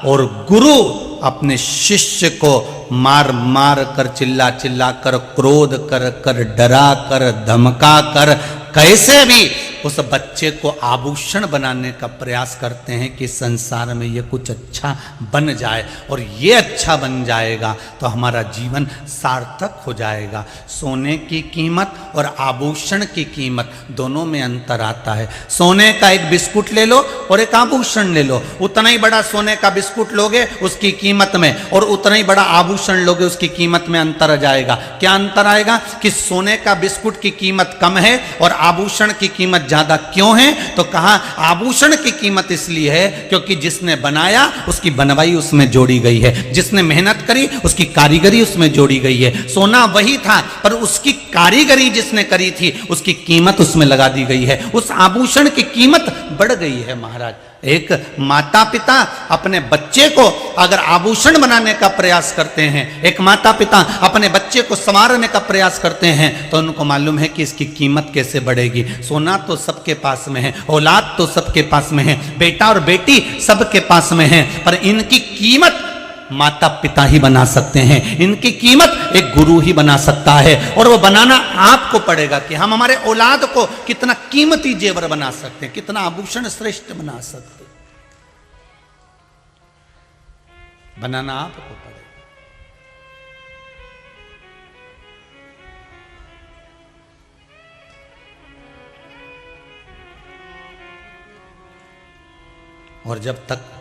और गुरु अपने शिष्य को मार मार कर, चिल्ला चिल्ला कर, क्रोध कर कर, डरा कर, धमका कर, कैसे भी उस बच्चे को आभूषण बनाने का प्रयास करते हैं कि संसार में ये कुछ अच्छा बन जाए, और ये अच्छा बन जाएगा तो हमारा जीवन सार्थक हो जाएगा। सोने की कीमत और आभूषण की कीमत दोनों में अंतर आता है। सोने का एक बिस्कुट ले लो और एक आभूषण ले लो, उतना ही बड़ा सोने का बिस्कुट लोगे उसकी कीमत में, और उतना ही बड़ा आभूषण लोगे उसकी कीमत में अंतर आ जाएगा। क्या अंतर आएगा कि सोने का बिस्कुट की कीमत कम है और आभूषण की कीमत ज्यादा क्यों है? तो कहा आभूषण की कीमत इसलिए है क्योंकि जिसने बनाया उसकी बनवाई उसमें जोड़ी गई है, जिसने मेहनत करी उसकी कारीगरी उसमें जोड़ी गई है। सोना वही था पर उसकी कारीगरी जिसने करी थी उसकी कीमत उसमें लगा दी गई है, उस आभूषण की कीमत बढ़ गई है महाराज। एक माता पिता अपने बच्चे को अगर आभूषण बनाने का प्रयास करते हैं, एक माता पिता अपने बच्चे को संवारने का प्रयास करते हैं, तो उनको मालूम है कि इसकी कीमत कैसे बढ़ेगी। सोना तो सबके पास में है, औलाद तो सबके पास में है, बेटा और बेटी सबके पास में है, पर इनकी कीमत माता पिता ही बना सकते हैं, इनकी कीमत एक गुरु ही बना सकता है। और वो बनाना आपको पड़ेगा कि हम हमारे औलाद को कितना कीमती जेवर बना सकते हैं, कितना आभूषण श्रेष्ठ बना सकते हैं, बनाना आपको पड़ेगा। और जब तक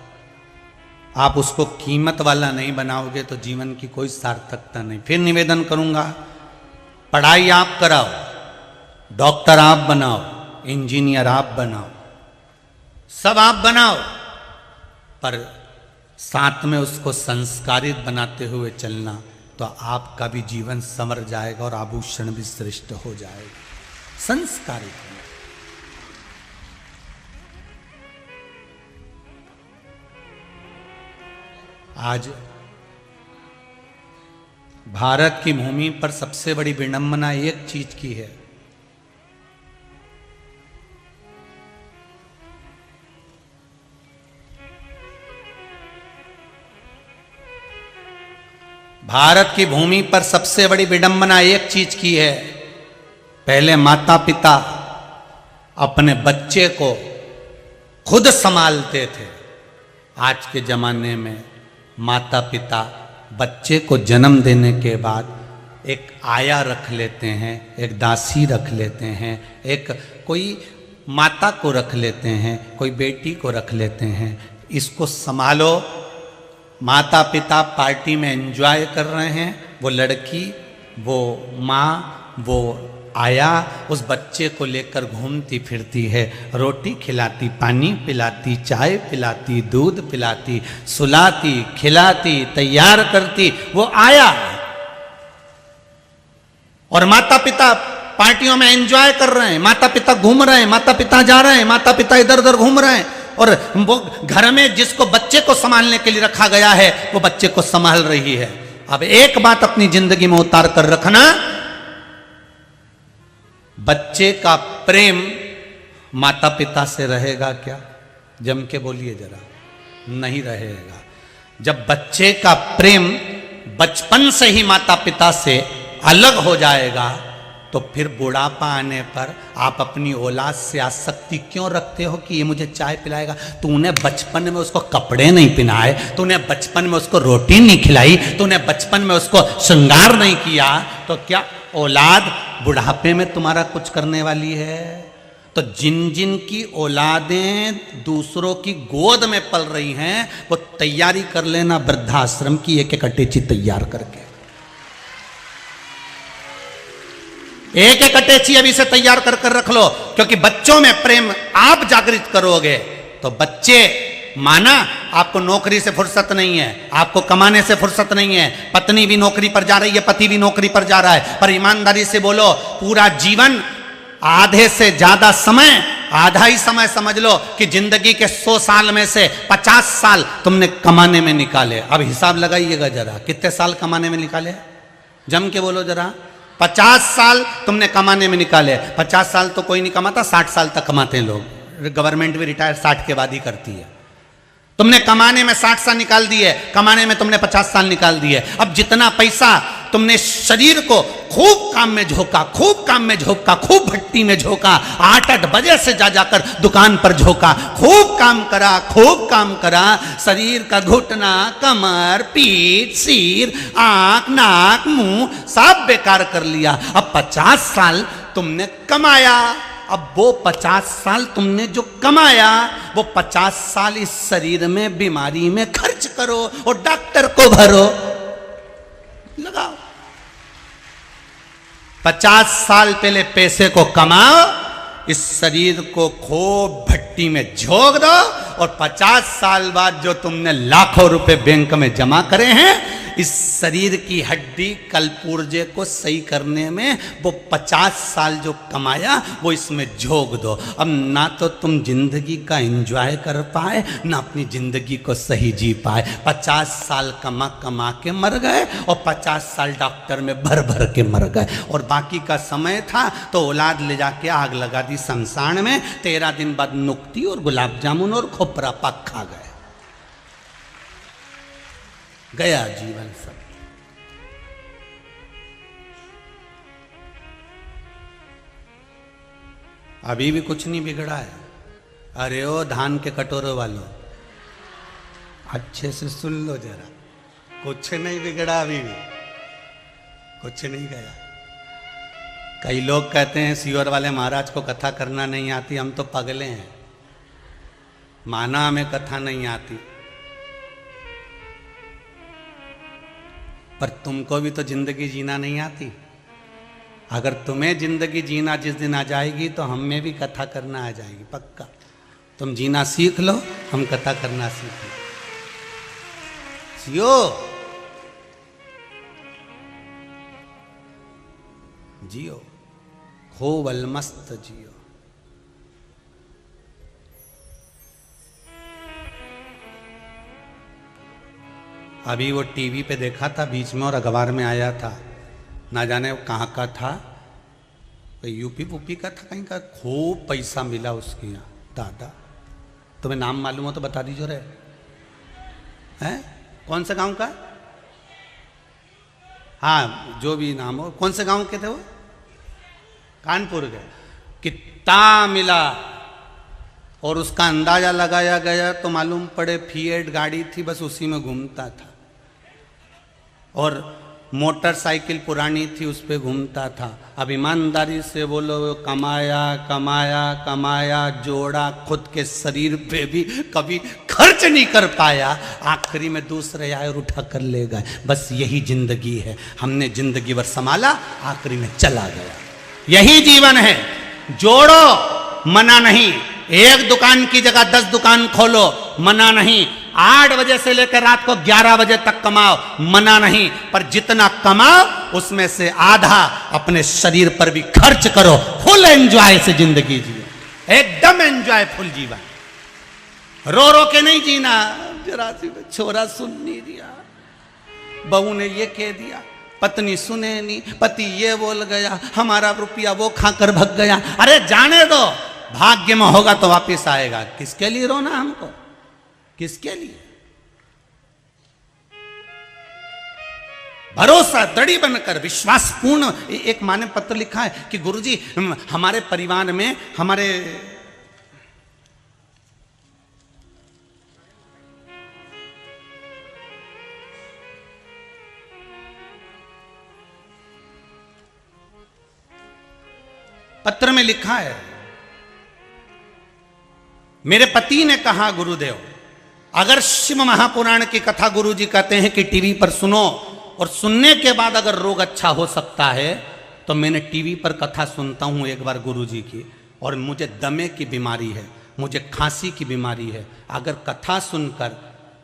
आप उसको कीमत वाला नहीं बनाओगे तो जीवन की कोई सार्थकता नहीं। फिर निवेदन करूंगा, पढ़ाई आप कराओ, डॉक्टर आप बनाओ, इंजीनियर आप बनाओ, सब आप बनाओ, पर साथ में उसको संस्कारित बनाते हुए चलना, तो आपका भी जीवन संवर जाएगा और आभूषण भी श्रेष्ठ हो जाएगा। संस्कारित आज भारत की भूमि पर सबसे बड़ी विडंबना एक चीज की है, भारत की भूमि पर सबसे बड़ी विडंबना एक चीज की है। पहले माता पिता अपने बच्चे को खुद संभालते थे, आज के जमाने में माता पिता बच्चे को जन्म देने के बाद एक आया रख लेते हैं, एक दासी रख लेते हैं, एक कोई माता को रख लेते हैं, कोई बेटी को रख लेते हैं, इसको संभालो। माता पिता पार्टी में एंजॉय कर रहे हैं, वो लड़की, वो माँ, वो आया उस बच्चे को लेकर घूमती फिरती है, रोटी खिलाती, पानी पिलाती, चाय पिलाती, दूध पिलाती, सुलाती, खिलाती, तैयार करती, वो आया। और माता पिता पार्टियों में एंजॉय कर रहे हैं, माता पिता घूम रहे हैं, माता पिता जा रहे हैं, माता पिता इधर उधर घूम रहे हैं, और वो घर में जिसको बच्चे को संभालने के लिए रखा गया है वो बच्चे को संभाल रही है। अब एक बात अपनी जिंदगी में उतार कर रखना, बच्चे का प्रेम माता पिता से रहेगा क्या? जम के बोलिए जरा, नहीं रहेगा। जब बच्चे का प्रेम बचपन से ही माता पिता से अलग हो जाएगा तो फिर बुढ़ापा आने पर आप अपनी औलाद से आसक्ति क्यों रखते हो कि ये मुझे चाय पिलाएगा? तूने बचपन में उसको कपड़े नहीं पहनाए, तूने बचपन में उसको रोटी नहीं खिलाई, तूने बचपन में उसको श्रृंगार नहीं किया, तो क्या औलाद बुढ़ापे में तुम्हारा कुछ करने वाली है? तो जिन जिन की औलादें दूसरों की गोद में पल रही हैं वो तैयारी कर लेना वृद्धाश्रम की, एक एक अटैची तैयार करके, एक एक अटैची अभी से तैयार कर कर रख लो, क्योंकि बच्चों में प्रेम आप जागृत करोगे तो बच्चे, माना आपको नौकरी से फुर्सत नहीं है, आपको कमाने से फुर्सत नहीं है, पत्नी भी नौकरी पर जा रही है, पति भी नौकरी पर जा रहा है, पर ईमानदारी से बोलो पूरा जीवन आधे से ज्यादा समय आधा ही समय समझ लो कि जिंदगी के 100 साल में से 50 साल तुमने कमाने में निकाले। अब हिसाब लगाइएगा जरा, कितने साल कमाने में निकाले, जम के बोलो जरा। 50 साल तुमने कमाने में निकाले। 50 साल तो कोई नहीं कमाता, 60 साल तक कमाते हैं लोग। गवर्नमेंट भी रिटायर 60 के बाद ही करती है। तुमने कमाने में 60 साल निकाल दिए, कमाने में तुमने 50 साल निकाल दिए। अब जितना पैसा तुमने शरीर को खूब काम में झोंका, खूब काम में झोंका, खूब भट्टी में झोंका, 8-8 बजे से जा जाकर दुकान पर झोंका, खूब काम करा, खूब काम करा, शरीर का घुटना, कमर, पीठ, सिर, आंख, नाक, मुंह सब बेकार कर लिया। अब 50 साल तुमने कमाया। अब वो 50 साल तुमने जो कमाया, वो 50 साल इस शरीर में बीमारी में खर्च करो और डॉक्टर को भरो, लगाओ। 50 साल पहले पैसे को कमाओ, इस शरीर को खूब भट्टी में झोंक दो, और 50 साल बाद जो तुमने लाखों रुपए बैंक में जमा करे हैं, इस शरीर की हड्डी कलपुर्जे को सही करने में वो 50 साल जो कमाया वो इसमें झोंक दो। अब ना तो तुम जिंदगी का एंजॉय कर पाए, ना अपनी जिंदगी को सही जी पाए। 50 साल कमा कमा के मर गए और 50 साल डॉक्टर में भर भर के मर गए, और बाकी का समय था तो औलाद ले जाके आग लगा दी शमशान में। 13 दिन बाद नुक्ती और गुलाब जामुन और खोपरा पाक खा गए, गया जीवन सब। अभी भी कुछ नहीं बिगड़ा है। अरे ओ धान के कटोरे वालों, अच्छे से सुन लो जरा, कुछ नहीं बिगड़ा, अभी भी कुछ नहीं गया। कई लोग कहते हैं सीवर वाले महाराज को कथा करना नहीं आती, हम तो पगले हैं, माना हमें कथा नहीं आती। पर तुमको भी तो जिंदगी जीना नहीं आती। अगर तुम्हें जिंदगी जीना जिस दिन आ जाएगी तो हम में भी कथा करना आ जाएगी, पक्का। तुम जीना सीख लो, हम कथा करना सीख लो। जियो जियो, खूब अलमस्त जियो। अभी वो टीवी पे देखा था बीच में, और अखबार में आया था, ना जाने वो कहाँ का था, यूपी वूपी का था कहीं का। खूब पैसा मिला उसके यहाँ, दादा। तुम्हें नाम मालूम हो तो बता दीजिए रे। हैं, कौन से गांव का? हाँ, जो भी नाम हो। कौन से गांव के थे वो? कानपुर के। कितना मिला, और उसका अंदाजा लगाया गया तो मालूम पड़े फिएट गाड़ी थी, बस उसी में घूमता था, और मोटरसाइकिल पुरानी थी उस पर घूमता था। अब ईमानदारी से बोलो, कमाया कमाया कमाया, जोड़ा, खुद के शरीर पे भी कभी खर्च नहीं कर पाया, आखिरी में दूसरे आए और उठा कर ले गए। बस यही जिंदगी है। हमने जिंदगी भर संभाला, आखिरी में चला गया। यही जीवन है। जोड़ो, मना नहीं। एक दुकान की जगह 10 दुकान खोलो, मना नहीं। 8 बजे से लेकर रात को 11 बजे तक कमाओ, मना नहीं। पर जितना कमाओ उसमें से आधा अपने शरीर पर भी खर्च करो। फुल एंजॉय से जिंदगी जियो, एकदम एंजॉयफुल जीवन। रो रो के नहीं जीना। जरा सी छोरा सुन नहीं दिया, बहू ने ये कह दिया, पत्नी सुने नहीं, पति ये बोल गया, हमारा रुपया वो खाकर भग गया। अरे जाने दो, भाग्य में होगा तो वापस आएगा। किसके लिए रोना हमको? किसके लिए? भरोसा दृढ़ बनकर, विश्वासपूर्ण। एक माँ ने पत्र लिखा है कि गुरुजी, हमारे परिवार में हमारे पत्र में लिखा है, मेरे पति ने कहा गुरुदेव, अगर शिव महापुराण की कथा गुरुजी कहते हैं कि टीवी पर सुनो, और सुनने के बाद अगर रोग अच्छा हो सकता है, तो मैंने टीवी पर कथा सुनता हूं एक बार गुरुजी की, और मुझे दमे की बीमारी है, मुझे खांसी की बीमारी है। अगर कथा सुनकर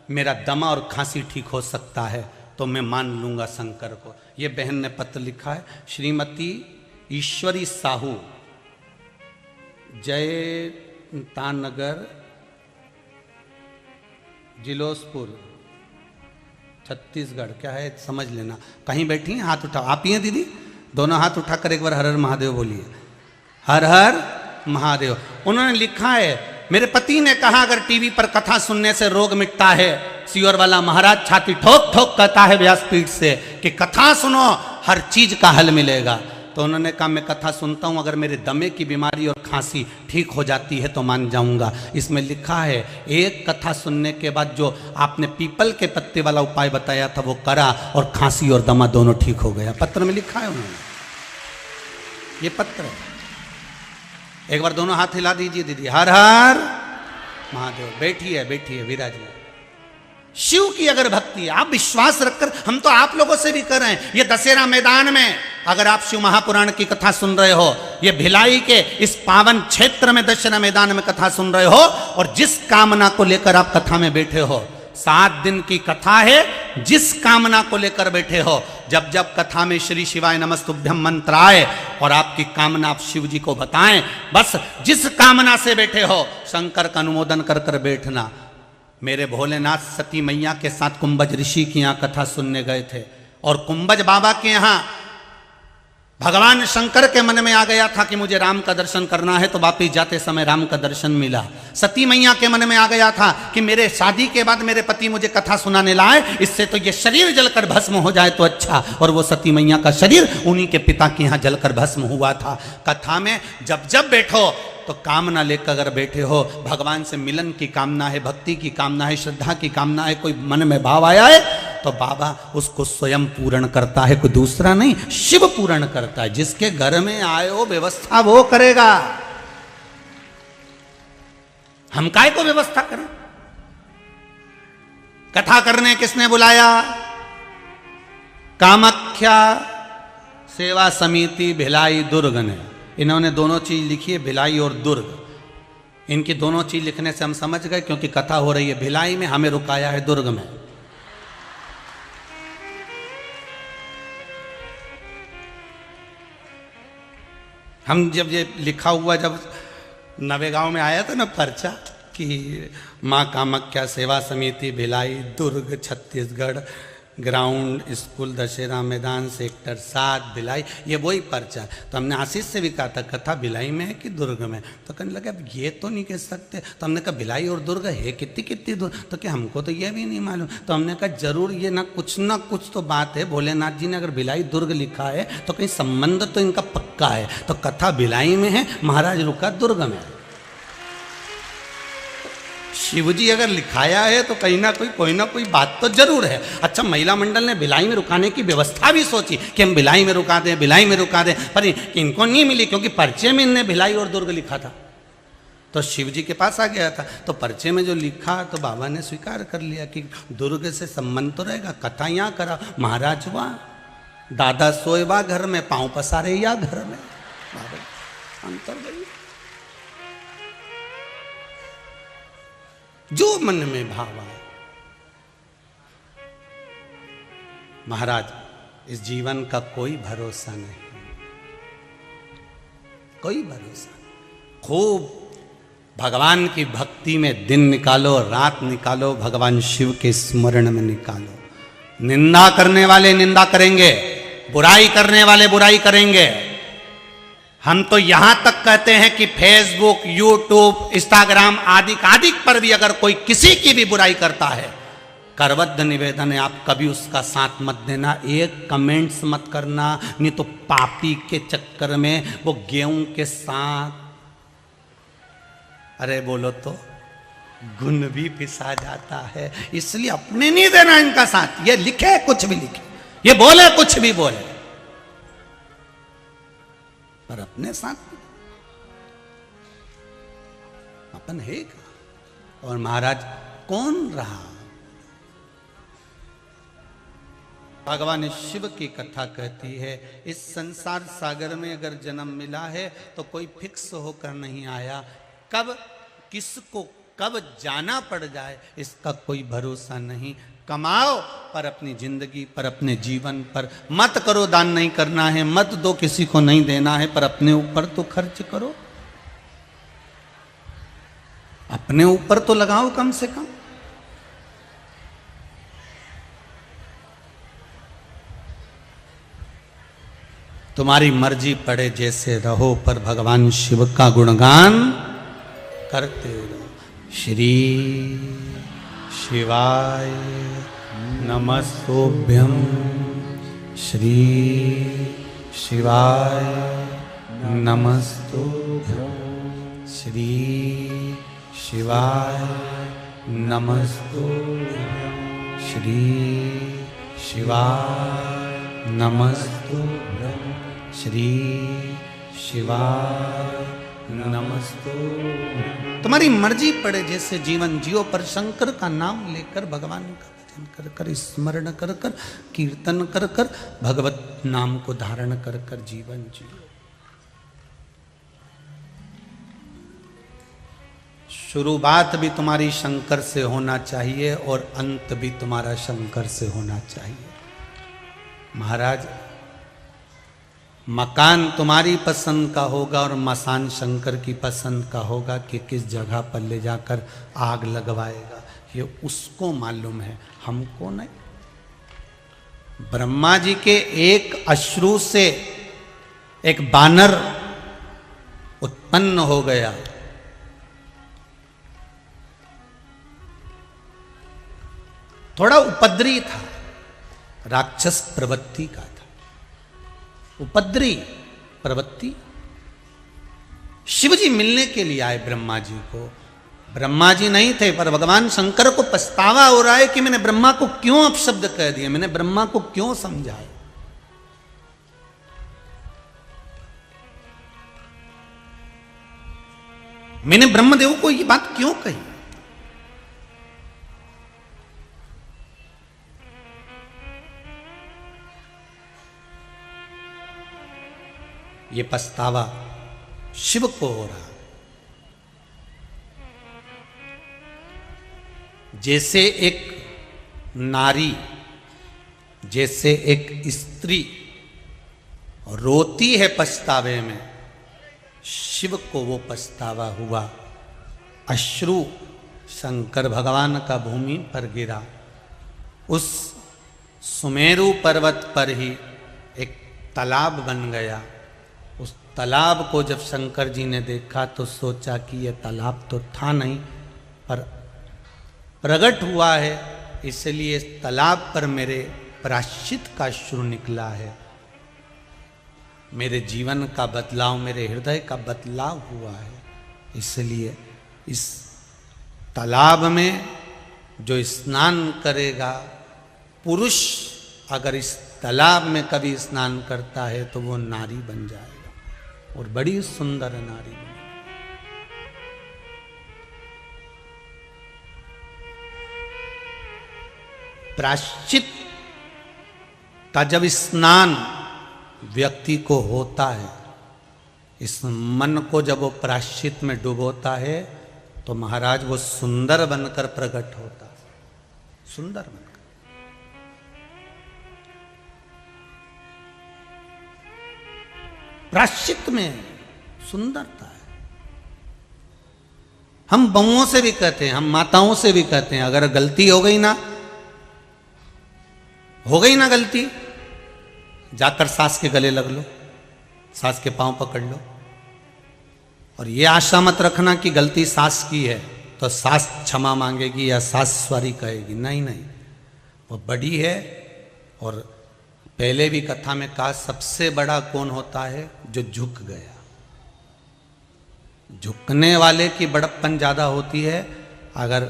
मेरा दमा और खांसी ठीक हो सकता है तो मैं मान लूंगा शंकर को। ये बहन ने पत्र लिखा है, श्रीमती ईश्वरी साहू, जयतानगर, जिलोसपुर, छत्तीसगढ़। क्या है समझ लेना। कहीं बैठी हैं? हाथ उठाओ। आप ही हैं दीदी? दोनों हाथ उठाकर एक बार हर हर महादेव बोलिए। हर हर महादेव। उन्होंने लिखा है, मेरे पति ने कहा अगर टीवी पर कथा सुनने से रोग मिटता है, सीवर वाला महाराज छाती ठोक ठोक कहता है व्यासपीठ से कि कथा सुनो, हर चीज का हल मिलेगा। तो उन्होंने कहा मैं कथा सुनता हूं, अगर मेरे दमे की बीमारी और खांसी ठीक हो जाती है तो मान जाऊंगा। इसमें लिखा है एक कथा सुनने के बाद जो आपने पीपल के पत्ते वाला उपाय बताया था वो करा और खांसी और दमा दोनों ठीक हो गया। पत्र में लिखा है उन्होंने, ये पत्र है। एक बार दोनों हाथ हिला दीजिए दीदी। हर हर महादेव। बैठिए बैठिए विराजिए। शिव की अगर भक्ति आप विश्वास रखकर, हम तो आप लोगों से भी कर रहे हैं, ये दशहरा मैदान में अगर आप शिव महापुराण की कथा सुन रहे हो, ये भिलाई के इस पावन क्षेत्र में दशहरा मैदान में कथा सुन रहे हो, और जिस कामना को लेकर आप कथा में बैठे हो, 7 दिन की कथा है, जिस कामना को लेकर बैठे हो, जब जब कथा में श्री शिवाय नमस्तुभ्यम मंत्र आए और आपकी कामना आप शिव जी को बताएं, बस जिस कामना से बैठे हो शंकर का अनुमोदन कर कर बैठना। मेरे भोलेनाथ सती मैया के साथ कुंभज ऋषि की यहाँ कथा सुनने गए थे, और कुंभज बाबा के यहाँ भगवान शंकर के मन में आ गया था कि मुझे राम का दर्शन करना है, तो वापिस जाते समय राम का दर्शन मिला। सती मैया के मन में आ गया था कि मेरे शादी के बाद मेरे पति मुझे कथा सुनाने लाए, इससे तो ये शरीर जलकर भस्म हो जाए तो अच्छा। और वो सती मैया का शरीर उन्हीं के पिता के यहाँ जलकर भस्म हुआ था। कथा में जब जब बैठो तो कामना लेकर अगर बैठे हो, भगवान से मिलन की कामना है, भक्ति की कामना है, श्रद्धा की कामना है, कोई मन में भाव आया है तो बाबा उसको स्वयं पूर्ण करता है, कोई दूसरा नहीं, शिव पूर्ण करता है। जिसके घर में आए हो व्यवस्था वो करेगा। हम काय को व्यवस्था करें? कथा करने किसने बुलाया? कामाख्या सेवा समिति भिलाई दुर्ग ने। इन्होंने दोनों चीज लिखी है, भिलाई और दुर्ग। इनकी दोनों चीज लिखने से हम समझ गए, क्योंकि कथा हो रही है भिलाई में, हमें रुकाया है दुर्ग में। हम जब ये लिखा हुआ, जब नवेगांव में आया था ना पर्चा कि माँ कामाख्या सेवा समिति भिलाई दुर्ग छत्तीसगढ़, ग्राउंड स्कूल दशहरा मैदान सेक्टर 7 भिलाई, ये वही पर्चा। तो हमने आशीष से भी कहा था कथा भिलाई में है कि दुर्ग में, तो कहने लगे अब ये तो नहीं कह सकते। तो हमने कहा भिलाई और दुर्ग है कितनी कितनी दूर? तो क्या हमको तो ये भी नहीं मालूम। तो हमने कहा जरूर ये ना कुछ तो बात है। भोलेनाथ जी ने अगर भिलाई दुर्ग लिखा है तो कहीं संबंध तो इनका पक्का है। तो कथा भिलाई में है, महाराज रुका दुर्ग में। शिवजी अगर लिखाया है तो कहीं ना कोई बात तो जरूर है। अच्छा, महिला मंडल ने भिलाई में रुकाने की व्यवस्था भी सोची कि हम भिलाई में रुका दें, भिलाई में रुका दें, पर इनको नहीं मिली, क्योंकि पर्चे में इनने भिलाई और दुर्ग लिखा था। तो शिवजी के पास आ गया था, तो पर्चे में जो लिखा तो बाबा ने स्वीकार कर लिया कि दुर्ग से संबंध तो रहेगा। कथा यहाँ करा, महाराज वहाँ, दादा सोए बा घर में, पाँव पसारे या घर में। अंतर भाई, जो मन में भाव आए। महाराज, इस जीवन का कोई भरोसा नहीं, कोई भरोसा नहीं। खूब भगवान की भक्ति में दिन निकालो, रात निकालो, भगवान शिव के स्मरण में निकालो। निंदा करने वाले निंदा करेंगे, बुराई करने वाले बुराई करेंगे। हम तो यहां तक कहते हैं कि फेसबुक, यूट्यूब, इंस्टाग्राम आदि पर भी अगर कोई किसी की भी बुराई करता है, करबद्ध निवेदन है आप कभी उसका साथ मत देना, एक कमेंट्स मत करना, नहीं तो पापी के चक्कर में वो गेहूं के साथ, अरे बोलो तो, गुण भी पिसा जाता है। इसलिए अपने नहीं देना इनका साथ। ये लिखे कुछ भी लिखे, ये बोले कुछ भी बोले, पर अपने साथ अपन है का। और महाराज कौन रहा? भगवान शिव की कथा कहती है, इस संसार सागर में अगर जन्म मिला है तो कोई फिक्स होकर नहीं आया। कब किसको कब जाना पड़ जाए इसका कोई भरोसा नहीं। कमाओ पर अपनी जिंदगी पर, अपने जीवन पर मत करो। दान नहीं करना है, मत दो, किसी को नहीं देना है, पर अपने ऊपर तो खर्च करो। अपने ऊपर तो लगाओ कम से कम। तुम्हारी मर्जी पड़े जैसे रहो, पर भगवान शिव का गुणगान करते रहो। श्री शिवाय नमस्तुभ्यं, श्री शिवाय नमस्तुभ्यं, श्री शिवाय नमस्तुभ्यं, श्री शिवाय नमस्तुभ्यं, श्री शिवाय नमस्तुभ्यं। तुम्हारी मर्जी पड़े जैसे जीवन जियो, पर शंकर का नाम लेकर, भगवान का भजन कर कर, स्मरण कर कर, कीर्तन कर कर, भगवत नाम को धारण कर कर जीवन जियो। शुरुआत भी तुम्हारी शंकर से होना चाहिए और अंत भी तुम्हारा शंकर से होना चाहिए। महाराज, मकान तुम्हारी पसंद का होगा और मसान शंकर की पसंद का होगा कि किस जगह पर ले जाकर आग लगवाएगा, ये उसको मालूम है, हमको नहीं। ब्रह्मा जी के एक अश्रु से एक बानर उत्पन्न हो गया। थोड़ा उपद्री था, राक्षस प्रवृत्ति का था, उपद्री प्रवृत्ति। शिव जी मिलने के लिए आए ब्रह्मा जी को। ब्रह्मा जी नहीं थे, पर भगवान शंकर को पछतावा हो रहा है कि मैंने ब्रह्मा को क्यों अपशब्द कह दिया, मैंने ब्रह्मा को क्यों समझाया। मैंने ब्रह्मदेव को ये बात क्यों कही। ये पछतावा शिव को हो रहा। जैसे एक नारी, जैसे एक स्त्री रोती है पछतावे में, शिव को वो पछतावा हुआ। अश्रु शंकर भगवान का भूमि पर गिरा। उस सुमेरु पर्वत पर ही एक तालाब बन गया। उस तालाब को जब शंकर जी ने देखा तो सोचा कि यह तालाब तो था नहीं, पर प्रकट हुआ है, इसलिए इस तालाब पर मेरे प्रायश्चित का अश्रु निकला है। मेरे जीवन का बदलाव, मेरे हृदय का बदलाव हुआ है। इसलिए इस तालाब में जो स्नान करेगा, पुरुष अगर इस तालाब में कभी स्नान करता है तो वो नारी बन जाएगा, और बड़ी सुंदर नारी बनी। प्रायश्चित का जब स्नान व्यक्ति को होता है, इस मन को जब वो प्रायश्चित में डुबोता है, तो महाराज वो सुंदर बनकर प्रकट होता है, सुंदर बनकर। प्रायश्चित में सुंदरता है। हम बहुओं से भी कहते हैं, हम माताओं से भी कहते हैं, अगर गलती हो गई ना गलती, जाकर सास के गले लग लो, सास के पांव पकड़ लो, और ये आशा मत रखना कि गलती सास की है तो सास क्षमा मांगेगी या सास सॉरी कहेगी। नहीं नहीं, वो बड़ी है। और पहले भी कथा में कहा, सबसे बड़ा कौन होता है? जो झुक गया। झुकने वाले की बड़प्पन ज्यादा होती है। अगर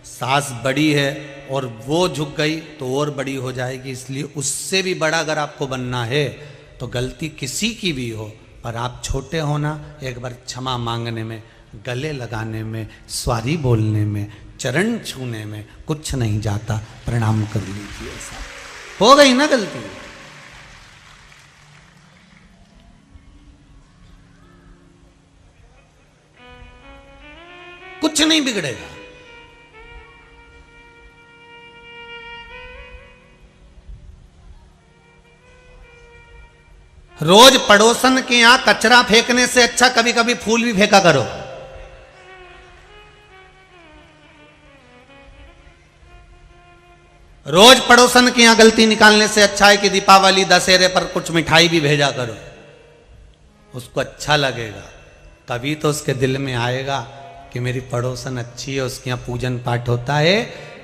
सास बड़ी है और वो झुक गई तो और बड़ी हो जाएगी। इसलिए उससे भी बड़ा अगर आपको बनना है तो गलती किसी की भी हो, पर आप छोटे होना, एक बार क्षमा मांगने में, गले लगाने में, सॉरी बोलने में, चरण छूने में कुछ नहीं जाता। प्रणाम कर लीजिए। ऐसा हो गई ना गलती, कुछ नहीं बिगड़ेगा। रोज पड़ोसन के यहां कचरा फेंकने से अच्छा कभी कभी फूल भी फेंका करो। रोज पड़ोसन की यहां गलती निकालने से अच्छा है कि दीपावली दशहरे पर कुछ मिठाई भी भेजा करो, उसको अच्छा लगेगा। तभी तो उसके दिल में आएगा कि मेरी पड़ोसन अच्छी है, उसके यहाँ पूजन पाठ होता है,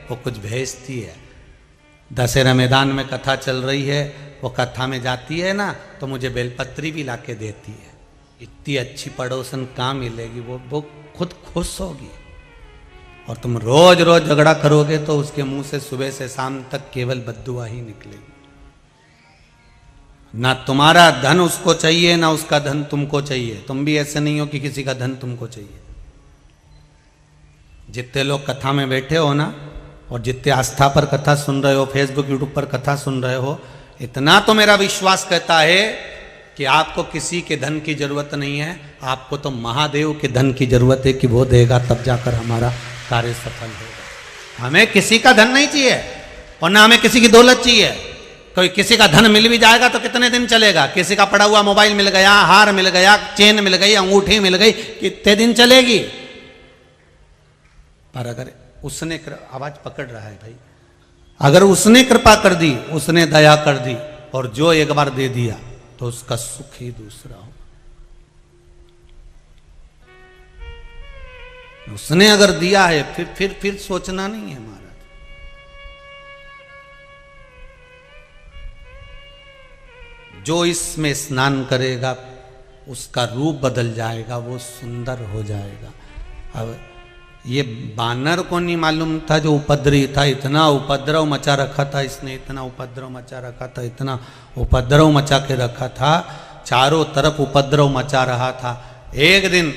वो कुछ भेजती है। दशहरा मैदान में कथा चल रही है, वो कथा में जाती है ना, तो मुझे बेलपत्री भी ला के देती है। इतनी अच्छी पड़ोसन कहाँ मिलेगी, वो खुद खुश होगी। और तुम रोज रोज झगड़ा करोगे तो उसके मुंह से सुबह से शाम तक केवल बद्दुआ ही निकलेगी। ना तुम्हारा धन उसको चाहिए, ना उसका धन तुमको चाहिए। तुम भी ऐसे नहीं हो कि किसी का धन तुमको चाहिए। जितने लोग कथा में बैठे हो ना, और जितने आस्था पर कथा सुन रहे हो, फेसबुक यूट्यूब पर कथा सुन रहे हो, इतना तो मेरा विश्वास कहता है कि आपको किसी के धन की जरूरत नहीं है। आपको तो महादेव के धन की जरूरत है कि वो देगा, तब जाकर हमारा कार्य सफल होगा। हमें किसी का धन नहीं चाहिए और ना हमें किसी की दौलत चाहिए। कोई किसी का धन मिल भी जाएगा तो कितने दिन चलेगा? किसी का पड़ा हुआ मोबाइल मिल गया, हार मिल गया, चेन मिल गई, अंगूठी मिल गई, कितने दिन चलेगी? पर अगर उसने आवाज पकड़ रहा है भाई, अगर उसने कृपा कर दी, उसने दया कर दी, और जो एक बार दे दिया तो उसका सुख ही दूसरा हो। उसने अगर दिया है फिर सोचना नहीं है महाराज। जो इसमें स्नान करेगा उसका रूप बदल जाएगा, वो सुंदर हो जाएगा। अब ये बानर को नहीं मालूम था जो उपद्रवी था, इतना उपद्रव मचा रखा था इसने, इतना उपद्रव मचा रखा था, इतना उपद्रव मचा के रखा था, चारों तरफ उपद्रव मचा रहा था। एक दिन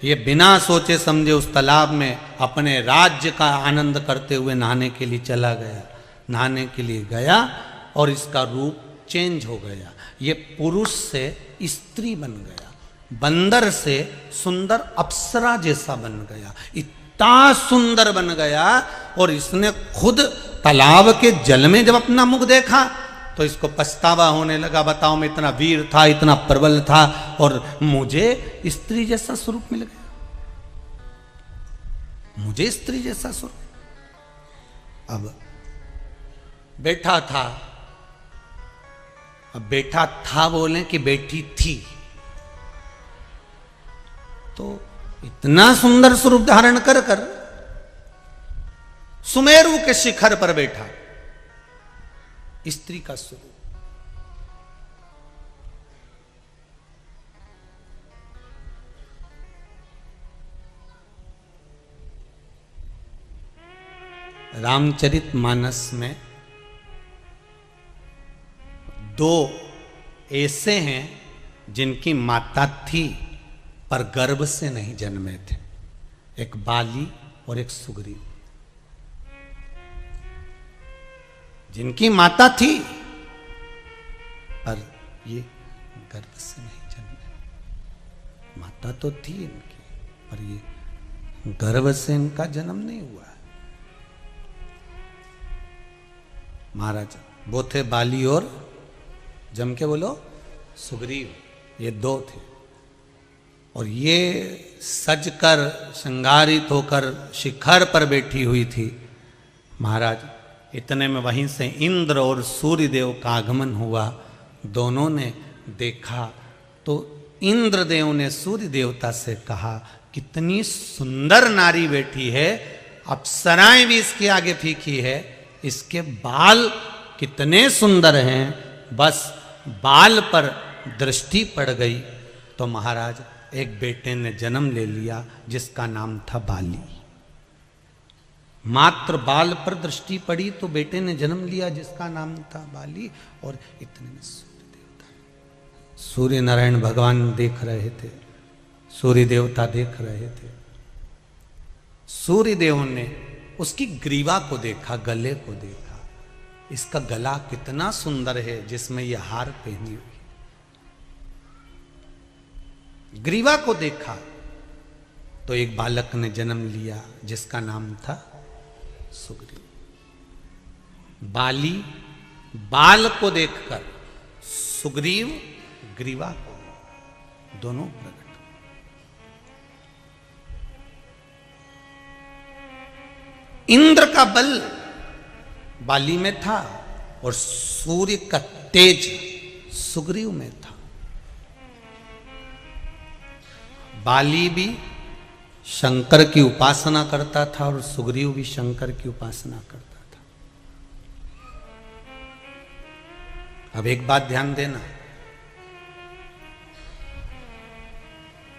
ये बिना सोचे समझे उस तालाब में अपने राज्य का आनंद करते हुए नहाने के लिए चला गया। नहाने के लिए गया और इसका रूप चेंज हो गया। ये पुरुष से स्त्री बन गया, बंदर से सुंदर अप्सरा जैसा बन गया, इतना सुंदर बन गया। और इसने खुद तालाब के जल में जब अपना मुख देखा तो इसको पछतावा होने लगा। बताओ, मैं इतना वीर था, इतना प्रबल था, और मुझे स्त्री जैसा स्वरूप मिल गया, मुझे स्त्री जैसा स्वरूप। अब बैठा था, अब बैठा था बोले कि बैठी थी, तो इतना सुंदर स्वरूप धारण कर कर सुमेरु के शिखर पर बैठा, स्त्री का स्वरूप। रामचरितमानस में दो ऐसे हैं जिनकी माता थी पर गर्भ से नहीं जन्मे थे, एक बाली और एक सुग्रीव। जिनकी माता थी पर ये गर्भ से नहीं जन्मे। माता तो थी इनकी पर ये गर्भ से इनका जन्म नहीं हुआ। महाराज वो थे बाली और जम के बोलो सुग्रीव, ये दो थे। और ये सजकर श्रृंगारित होकर शिखर पर बैठी हुई थी। महाराज इतने में वहीं से इंद्र और सूर्य देव का आगमन हुआ। दोनों ने देखा तो इंद्रदेव ने सूर्य देवता से कहा, कितनी सुंदर नारी बैठी है, अप्सराएं भी इसके आगे फीकी है, इसके बाल कितने सुंदर हैं। बस बाल पर दृष्टि पड़ गई तो महाराज एक बेटे ने जन्म ले लिया जिसका नाम था बाली। मात्र बाल पर दृष्टि पड़ी तो बेटे ने जन्म लिया जिसका नाम था बाली। और इतने में सूर्य देवता, सूर्य नारायण भगवान देख रहे थे, सूर्य देवता देख रहे थे। सूर्य देव ने उसकी ग्रीवा को देखा, गले को देखा, इसका गला कितना सुंदर है जिसमें यह हार पहनी हुई। ग्रीवा को देखा तो एक बालक ने जन्म लिया जिसका नाम था सुग्रीव। बाली बाल को देखकर, सुग्रीव ग्रीवा को, दोनों प्रकट। इंद्र का बल बाली में था और सूर्य का तेज सुग्रीव में था। बाली भी शंकर की उपासना करता था और सुग्रीव भी शंकर की उपासना करता था। अब एक बात ध्यान देना,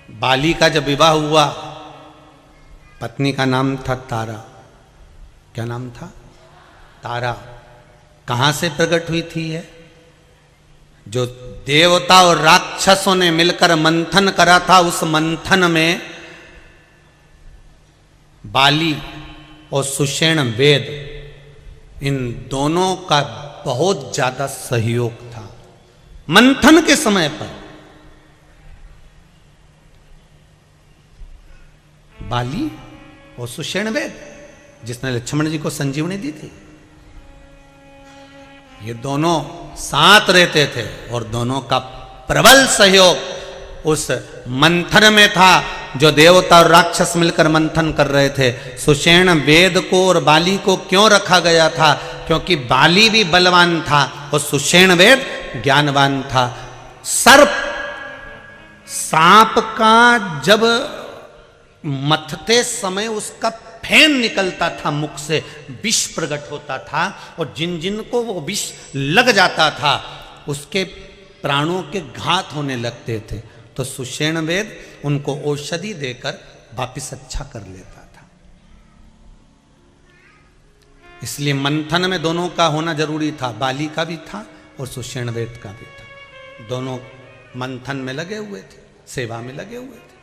बाली का जब विवाह हुआ, पत्नी का नाम था तारा। क्या नाम था? तारा। कहां से प्रकट हुई थी है? जो देवता और राक्षसों ने मिलकर मंथन करा था, उस मंथन में बाली और सुषेण वेद, इन दोनों का बहुत ज्यादा सहयोग था मंथन के समय पर। बाली और सुषेण वेद, जिसने लक्ष्मण जी को संजीवनी दी थी, ये दोनों साथ रहते थे और दोनों का प्रबल सहयोग उस मंथन में था जो देवता और राक्षस मिलकर मंथन कर रहे थे। सुषेण वेद को और बाली को क्यों रखा गया था? क्योंकि बाली भी बलवान था और सुषेण वेद ज्ञानवान था। सर्प, सांप का जब मथते समय उसका फेन निकलता था मुख से, विष प्रकट होता था और जिन जिन को वो विष लग जाता था उसके प्राणों के घात होने लगते थे। तो सुषेण वेद उनको औषधि देकर वापिस अच्छा कर लेता था। इसलिए मंथन में दोनों का होना जरूरी था। बाली का भी था और सुषेण वेद का भी था। दोनों मंथन में लगे हुए थे, सेवा में लगे हुए थे।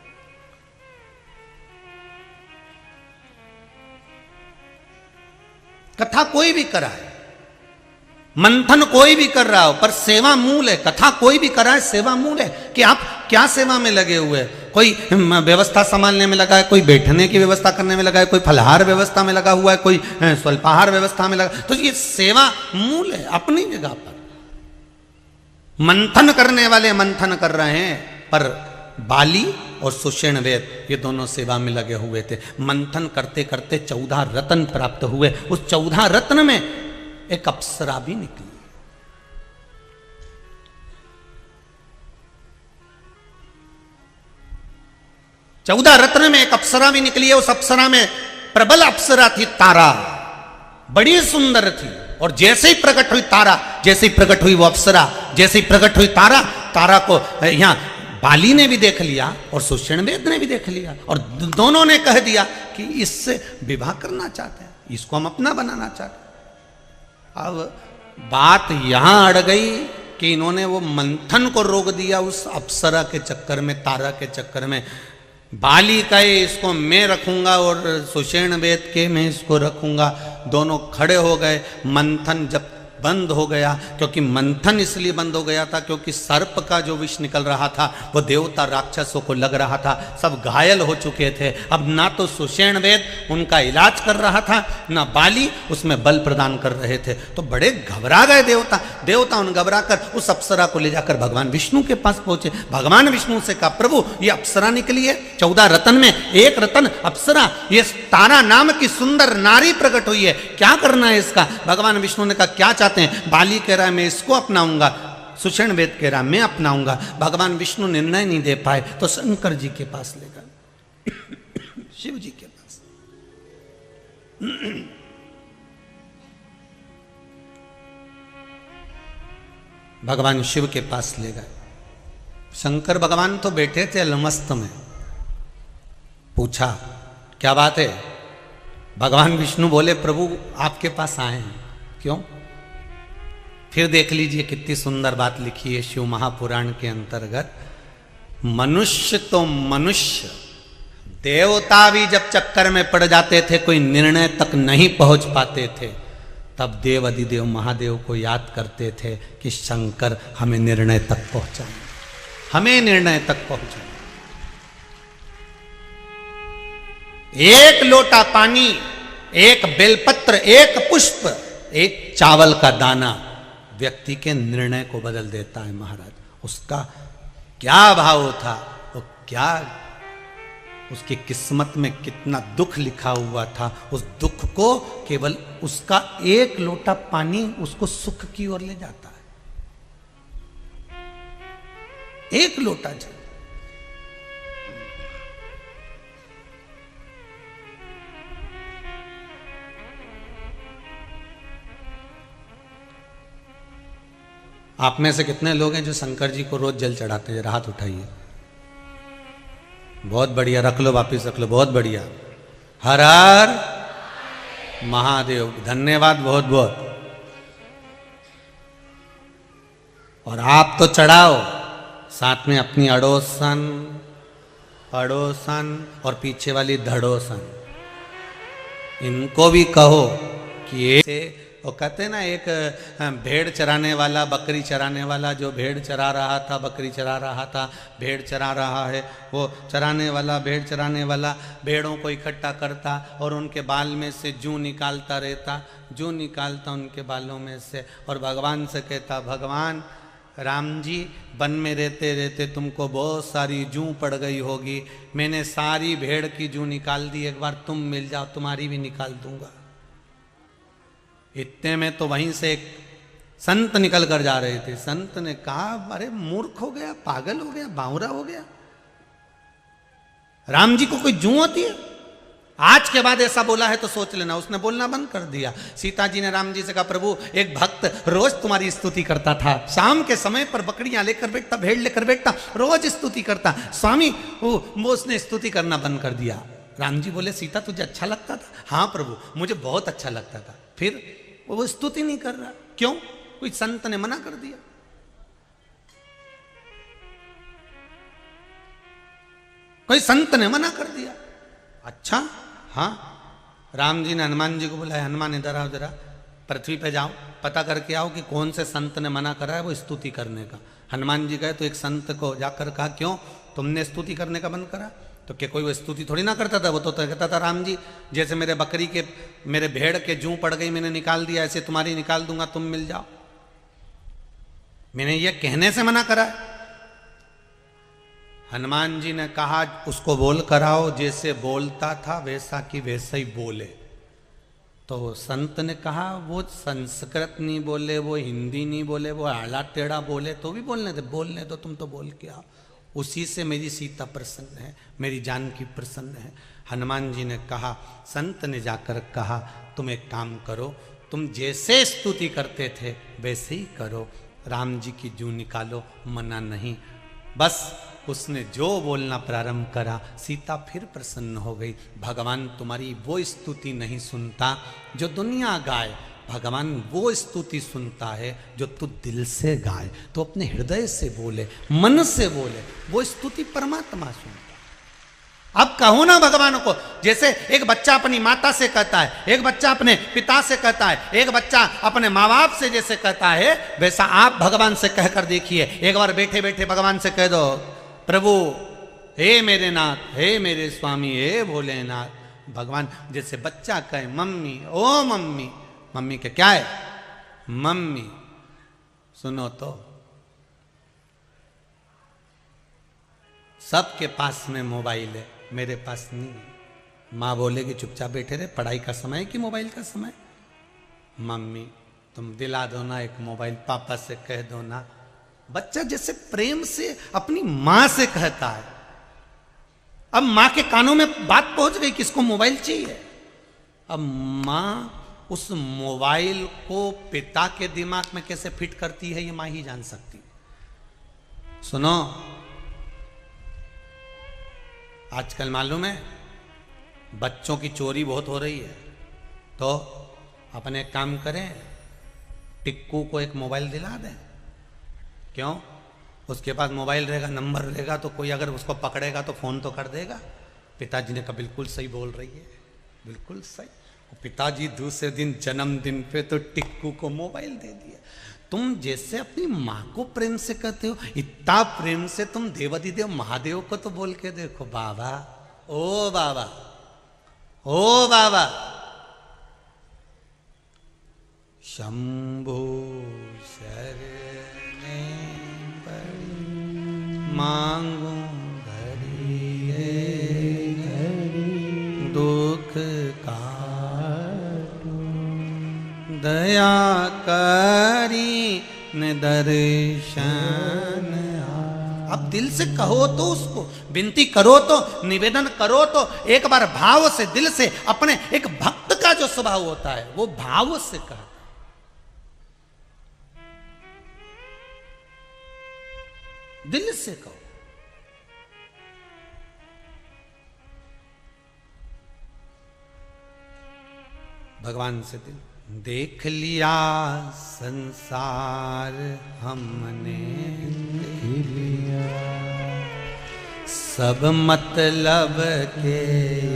कथा कोई भी कराए, मंथन कोई भी कर रहा हो, पर सेवा मूल है। कथा कोई भी कराए, सेवा मूल है कि आप क्या सेवा में लगे हुए हैं। कोई व्यवस्था संभालने में लगा है, कोई बैठने की व्यवस्था करने में लगा है, कोई फलहार व्यवस्था में लगा हुआ है, कोई स्वल्पाहार व्यवस्था में लगा। तो ये सेवा मूल है अपनी जगह पर। मंथन करने वाले मंथन कर रहे हैं, पर बाली और सुषेण वेद ये दोनों सेवा में लगे हुए थे। मंथन करते करते 14 रत्न प्राप्त हुए। उस 14 रत्न में एक अप्सरा भी निकली। चौदह रत्न में एक अप्सरा भी निकली है। उस अप्सरा में प्रबल अप्सरा थी तारा, बड़ी सुंदर थी। और जैसे ही प्रकट हुई तारा, जैसे ही प्रकट हुई वो अप्सरा, जैसे ही प्रकट हुई तारा, तारा को यहां बाली ने भी देख लिया और सुषेण वेद ने भी देख लिया और दोनों ने कह दिया कि इससे विवाह करना चाहते हैं, इसको हम अपना बनाना चाहते हैं। अब बात यहां अड़ गई कि इन्होंने वो मंथन को रोक दिया उस अप्सरा के चक्कर में, तारा के चक्कर में। बाली का इसको मैं रखूंगा और सुषेण वेद के मैं इसको रखूंगा। दोनों खड़े हो गए। मंथन जब बंद हो गया, क्योंकि मंथन इसलिए बंद हो गया था क्योंकि सर्प का जो विष निकल रहा था वो देवता राक्षसों को लग रहा था। सब घायल हो चुके थे। अब ना तो सुषेण वेद उनका इलाज कर रहा था, ना बाली उसमें बल प्रदान कर रहे थे। तो बड़े घबरा गए देवता। देवता उन घबरा कर उस अप्सरा को ले जाकर भगवान विष्णु के पास पहुंचे। भगवान विष्णु से कहा, प्रभु ये अप्सरा निकली है 14 रत्न में, एक रत्न अप्सरा, ये तारा नाम की सुंदर नारी प्रकट हुई है, क्या करना है इसका? भगवान विष्णु ने कहा, क्या चाहते हैं? बाली कह रहा है मैं इसको अपनाऊंगा, सुषेण वेद कह रहा मैं अपनाऊंगा। भगवान विष्णु निर्णय नहीं दे पाए तो शंकर जी के पास ले गए, शिव जी के पास। भगवान शिव के पास ले गए। शंकर भगवान तो बैठे थे अलमस्त में। पूछा क्या बात है? भगवान विष्णु बोले, प्रभु आपके पास आए हैं। क्यों? फिर देख लीजिए कितनी सुंदर बात लिखी है शिव महापुराण के अंतर्गत। मनुष्य तो मनुष्य, देवता भी जब चक्कर में पड़ जाते थे, कोई निर्णय तक नहीं पहुंच पाते थे, तब देव अधिदेव महादेव को याद करते थे कि शंकर हमें निर्णय तक पहुंचाए, हमें निर्णय तक पहुंचाए। एक लोटा पानी, एक बेलपत्र, एक पुष्प, एक चावल का दाना व्यक्ति के निर्णय को बदल देता है महाराज। उसका क्या भाव था, वो क्या उसकी किस्मत में कितना दुख लिखा हुआ था, उस दुख को केवल उसका एक लोटा पानी उसको सुख की ओर ले जाता है। एक लोटा जल। आप में से कितने लोग हैं जो शंकर जी को रोज जल चढ़ाते हैं? हाथ उठाइए। बहुत बढ़िया, रख लो, वापिस रख लो, बहुत बढ़िया। हर हर महादेव, धन्यवाद बहुत बहुत। और आप तो चढ़ाओ, साथ में अपनी अड़ोसन, पड़ोसन और पीछे वाली धड़ोसन, इनको भी कहो कि वो कहते हैं ना, एक भेड़ चराने वाला, बकरी चराने वाला, जो भेड़ चरा रहा था, बकरी चरा रहा था, भेड़ चरा रहा है, वो चराने वाला, भेड़ चराने वाला भेड़ों को इकट्ठा करता और उनके बाल में से जूं निकालता रहता, जूं निकालता उनके बालों में से, और भगवान से कहता, भगवान राम जी, वन में रहते रहते तुमको बहुत सारी जूं पड़ गई होगी, मैंने सारी भेड़ की जूं निकाल दी, एक बार तुम मिल जाओ, तुम्हारी भी निकाल दूंगा। इतने में तो वहीं से एक संत निकल कर जा रहे थे। संत ने कहा, अरे मूर्ख हो गया, पागल हो गया, बावरा हो गया, राम जी को कोई जूं होती है? आज के बाद ऐसा बोला है तो सोच लेना। उसने बोलना बंद कर दिया। सीता जी ने राम जी से कहा, प्रभु एक भक्त रोज तुम्हारी स्तुति करता था, शाम के समय पर बकरियां लेकर बैठता, भेड़ लेकर बैठता, रोज स्तुति करता, स्वामी वो उसने स्तुति करना बंद कर दिया। राम जी बोले, सीता तुझे अच्छा लगता था? हाँ प्रभु, मुझे बहुत अच्छा लगता था। फिर वो स्तुति नहीं कर रहा, क्यों? कोई संत ने मना कर दिया। कोई संत ने मना कर दिया। अच्छा, हाँ। राम जी ने हनुमान जी को बुलाया, हनुमान इधर आओ, जरा पृथ्वी पे जाओ, पता करके आओ कि कौन से संत ने मना करा है वो स्तुति करने का। हनुमान जी गए तो एक संत को जाकर कहा, क्यों तुमने स्तुति करने का बंद करा? तो क्या कोई वो स्तुति थोड़ी ना करता था, वो तो कहता था, राम जी जैसे मेरे बकरी के, मेरे भेड़ के जूं पड़ गई, मैंने निकाल दिया, ऐसे तुम्हारी निकाल दूंगा, तुम मिल जाओ। मैंने ये कहने से मना करा। हनुमान जी ने कहा, उसको बोल कराओ, जैसे बोलता था वैसा कि वैसा ही बोले। तो संत ने कहा, वो संस्कृत नहीं बोले, वो हिंदी नहीं बोले, वो आड़ा टेढ़ा बोले तो भी बोलने दे, बोलने दो, तुम तो बोल के आओ। उसी से मेरी सीता प्रसन्न है, मेरी जानकी प्रसन्न है। हनुमान जी ने कहा, संत ने जाकर कहा, तुम एक काम करो, तुम जैसे स्तुति करते थे वैसे ही करो, राम जी की जूं निकालो, मना नहीं। बस उसने जो बोलना प्रारंभ करा, सीता फिर प्रसन्न हो गई। भगवान तुम्हारी वो स्तुति नहीं सुनता जो दुनिया गाए, भगवान वो स्तुति सुनता है जो तू दिल से गाए, तो अपने हृदय से बोले, मन से बोले, वो स्तुति परमात्मा सुनता। अब कहो ना भगवान को, जैसे एक बच्चा अपनी माता से कहता है, एक बच्चा अपने पिता से कहता है, एक बच्चा अपने माँ बाप से जैसे कहता है, वैसा आप भगवान से कहकर देखिए। एक बार बैठे बैठे भगवान से कह दो, प्रभु हे मेरे नाथ, हे मेरे स्वामी, हे भोलेनाथ। भगवान जैसे बच्चा कहे, मम्मी, ओ मम्मी, मम्मी के क्या है? मम्मी। सुनो तो, सबके पास में मोबाइल है, मेरे पास नहीं है। माँ बोलेगी चुपचाप बैठे रहे, पढ़ाई का समय कि मोबाइल का समय? मम्मी तुम दिला दो ना एक मोबाइल, पापा से कह दो ना। बच्चा जैसे प्रेम से अपनी माँ से कहता है। अब माँ के कानों में बात पहुंच गई, किसको मोबाइल चाहिए। अब माँ उस मोबाइल को पिता के दिमाग में कैसे फिट करती है, ये माँ ही जान सकती। सुनो, आजकल मालूम है बच्चों की चोरी बहुत हो रही है, तो अपने काम करें, टिक्कू को एक मोबाइल दिला दें। क्यों? उसके पास मोबाइल रहेगा, नंबर रहेगा, तो कोई अगर उसको पकड़ेगा तो फोन तो कर देगा। पिताजी ने कहा बिल्कुल सही बोल रही है, बिल्कुल सही। पिताजी दूसरे दिन जन्मदिन पे तो टिक्कू को मोबाइल दे दिया। तुम जैसे अपनी माँ को प्रेम से कहते हो, इतना प्रेम से तुम देवाधिदेव महादेव को तो बोल के देखो, बाबा, ओ बाबा, ओ बाबा, शंभो शरणे पड़ी मांगू घड़िए दया करी दर्शन। अब दिल से कहो तो उसको, विनती करो तो, निवेदन करो तो, एक बार भाव से, दिल से, अपने एक भक्त का जो स्वभाव होता है वो भाव से कहता है। दिल से कहो। भगवान से दिल, देख लिया संसार हमने, देख लिया सब मतलब के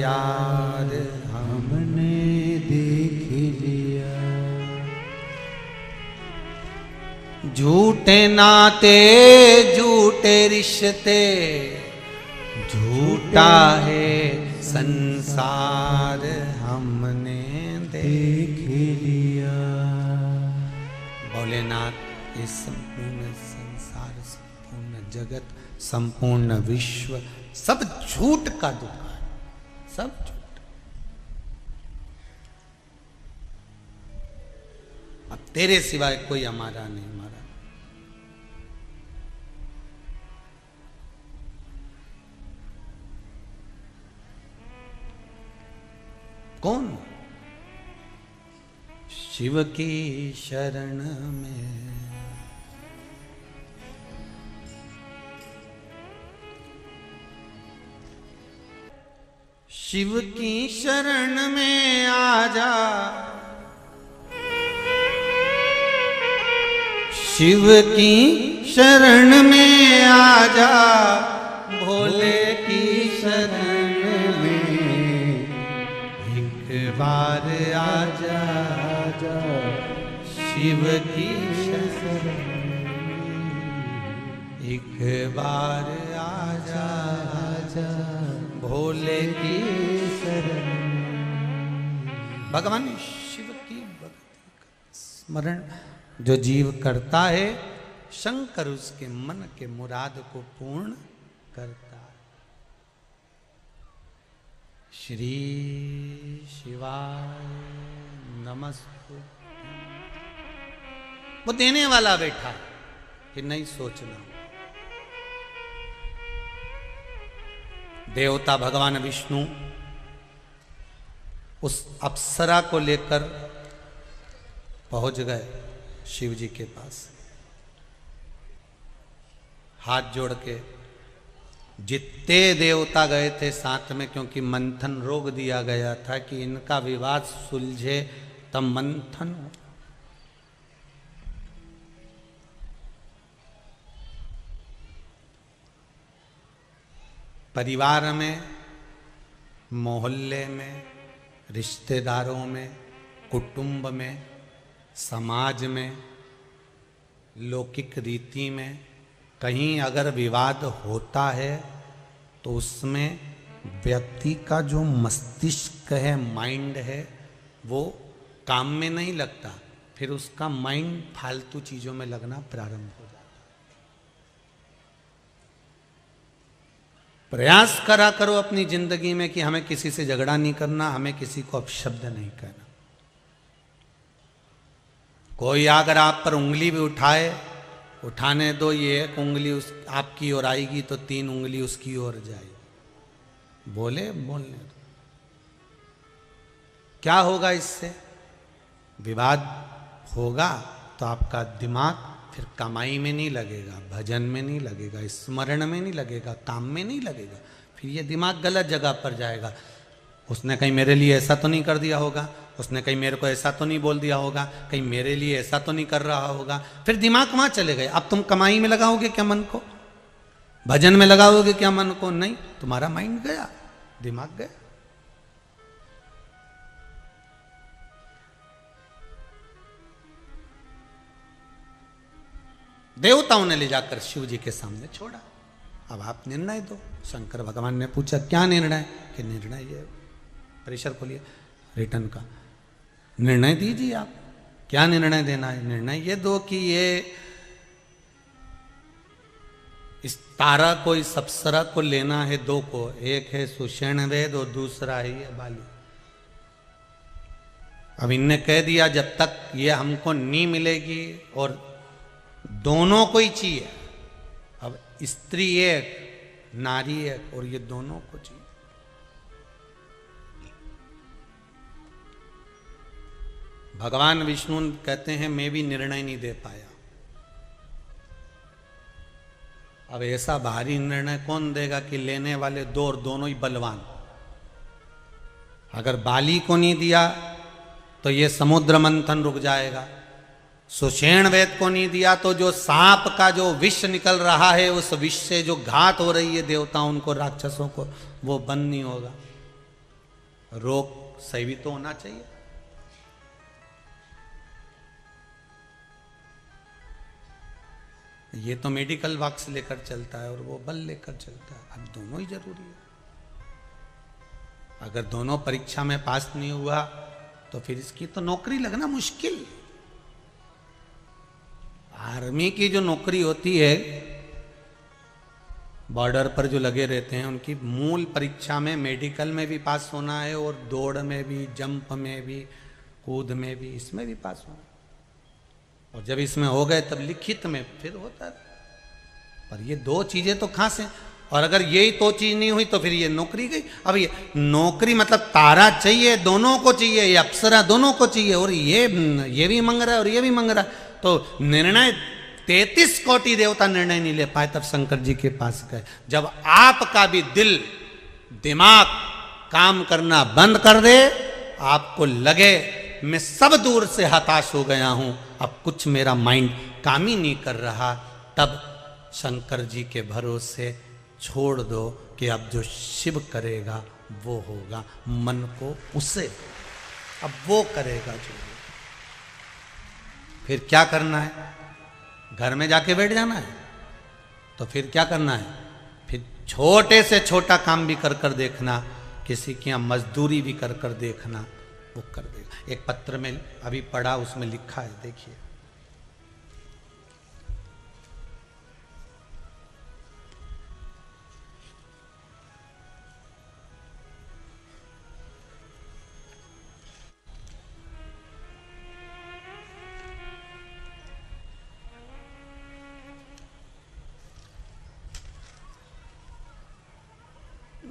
यार हमने देख लिया। झूठे नाते झूठे रिश्ते, झूठा है संसार हमने देख लिया। भोलेनाथ, ये संपूर्ण संसार, संपूर्ण जगत, संपूर्ण विश्व सब झूठ का दुकान, सब झूठ। अब तेरे सिवाय कोई हमारा नहीं, हमारा कौन? शिव की शरण में, शिव की शरण में आजा, शिव की शरण में आजा, भोले की शरण में एक बार आजा, शिव की शरण एक बार आजा, भोले की शरण। भगवान शिव की भक्ति का स्मरण जो जीव करता है, शंकर उसके मन के मुराद को पूर्ण करता है। श्री शिवाय नमस्तु। वो देने वाला बैठा कि नहीं सोचना। देवता भगवान विष्णु उस अप्सरा को लेकर पहुंच गए शिव जी के पास, हाथ जोड़ के। जितने देवता गए थे साथ में, क्योंकि मंथन रोक दिया गया था कि इनका विवाद सुलझे तब मंथन हो। परिवार में, मोहल्ले में, रिश्तेदारों में, कुटुंब में, समाज में, लौकिक रीति में कहीं अगर विवाद होता है तो उसमें व्यक्ति का जो मस्तिष्क है, माइंड है, वो काम में नहीं लगता। फिर उसका माइंड फालतू चीजों में लगना प्रारंभ हो जाता। प्रयास करा करो अपनी जिंदगी में कि हमें किसी से झगड़ा नहीं करना, हमें किसी को अपशब्द नहीं कहना। कोई अगर आप पर उंगली भी उठाए, उठाने दो, ये एक उंगली उस आपकी ओर आएगी तो 3 उंगली उसकी ओर जाएगी। बोले बोलने दो। क्या होगा इससे? विवाद होगा तो आपका दिमाग फिर कमाई में नहीं लगेगा, भजन में नहीं लगेगा, स्मरण में नहीं लगेगा, काम में नहीं लगेगा। फिर ये दिमाग गलत जगह पर जाएगा। उसने कहीं मेरे लिए ऐसा तो नहीं कर दिया होगा, उसने कहीं मेरे को ऐसा तो नहीं बोल दिया होगा, कहीं मेरे लिए ऐसा तो नहीं कर रहा होगा। फिर दिमाग वहां चले गए। अब तुम कमाई में लगाओगे क्या मन को? भजन में लगाओगे क्या मन को? नहीं, तुम्हारा माइंड गया, दिमाग गया। देवताओं ने ले जाकर शिव जी के सामने छोड़ा। अब आप निर्णय दो। शंकर भगवान ने पूछा क्या निर्णय? कि निर्णय ये, परिसर खोलिए रिटर्न का, निर्णय दीजिए आप, क्या निर्णय देना है? निर्णय ये दो कि ये इस तारा को, इस अप्सरा को लेना है 2 को। एक है सुषेण वेद और दूसरा है ये बाली। अब इनने कह दिया जब तक ये हमको नहीं मिलेगी, और दोनों को ही चाहिए। अब स्त्री एक नारी एक, और ये दोनों को चाहिए। भगवान विष्णु कहते हैं मैं भी निर्णय नहीं दे पाया। अब ऐसा भारी निर्णय कौन देगा कि लेने वाले दो और दोनों ही बलवान। अगर बाली को नहीं दिया तो ये समुद्र मंथन रुक जाएगा। सुषेण वेद को नहीं दिया तो जो सांप का जो विष निकल रहा है, उस विष से जो घात हो रही है देवताओं उनको, राक्षसों को, वो बंद नहीं होगा। रोग सही भी तो होना चाहिए। ये तो मेडिकल बॉक्स लेकर चलता है और वो बल लेकर चलता है। अब दोनों ही जरूरी है। अगर दोनों परीक्षा में पास नहीं हुआ तो फिर इसकी तो नौकरी लगना मुश्किल। आर्मी की जो नौकरी होती है, बॉर्डर पर जो लगे रहते हैं, उनकी मूल परीक्षा में मेडिकल में भी पास होना है, और दौड़ में भी, जंप में भी, कूद में भी, इसमें भी पास होना है। और जब इसमें हो गए तब लिखित में फिर होता है। पर ये दो चीजें तो खास हैं, और अगर यही तो चीज नहीं हुई तो फिर ये नौकरी गई। अब ये नौकरी मतलब तारा चाहिए, दोनों को चाहिए, ये अप्सरा दोनों को चाहिए, और ये भी मांग रहा है और ये भी मांग रहा है। तो निर्णय 33 कोटि देवता निर्णय नहीं ले पाए, तब शंकर जी के पास गए। जब आपका भी दिल दिमाग काम करना बंद कर दे, आपको लगे मैं सब दूर से हताश हो गया हूं, अब कुछ मेरा माइंड काम ही नहीं कर रहा, तब शंकर जी के भरोसे छोड़ दो कि अब जो शिव करेगा वो होगा। मन को उसे अब वो करेगा जो। फिर क्या करना है? घर में जाके बैठ जाना है? तो फिर क्या करना है? फिर छोटे से छोटा काम भी कर कर देखना, किसी की यहाँ मजदूरी भी कर कर देखना, वो कर देगा। एक पत्र में अभी पढ़ा, उसमें लिखा है, देखिए।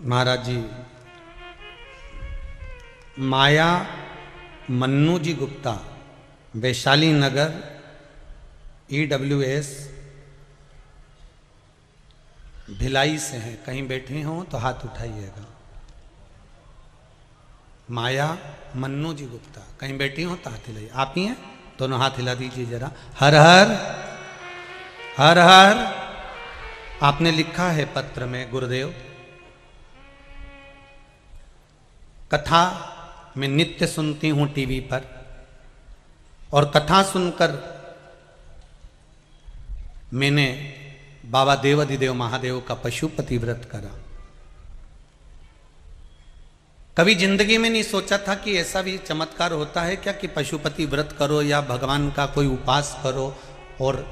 महाराज जी, माया मन्नू जी गुप्ता, वैशाली नगर, EWS, भिलाई से हैं। कहीं बैठे हों तो हाथ उठाइएगा। माया मन्नू जी गुप्ता कहीं बैठी हो तो हाथ हिलाइए। आप ही हैं? दोनों हाथ हिला दीजिए जरा। हर हर हर हर। आपने लिखा है पत्र में, गुरुदेव कथा मैं नित्य सुनती हूं टीवी पर, और कथा सुनकर मैंने बाबा देवाधिदेव महादेव का पशुपति व्रत करा। कभी जिंदगी में नहीं सोचा था कि ऐसा भी चमत्कार होता है क्या कि पशुपति व्रत करो या भगवान का कोई उपास करो और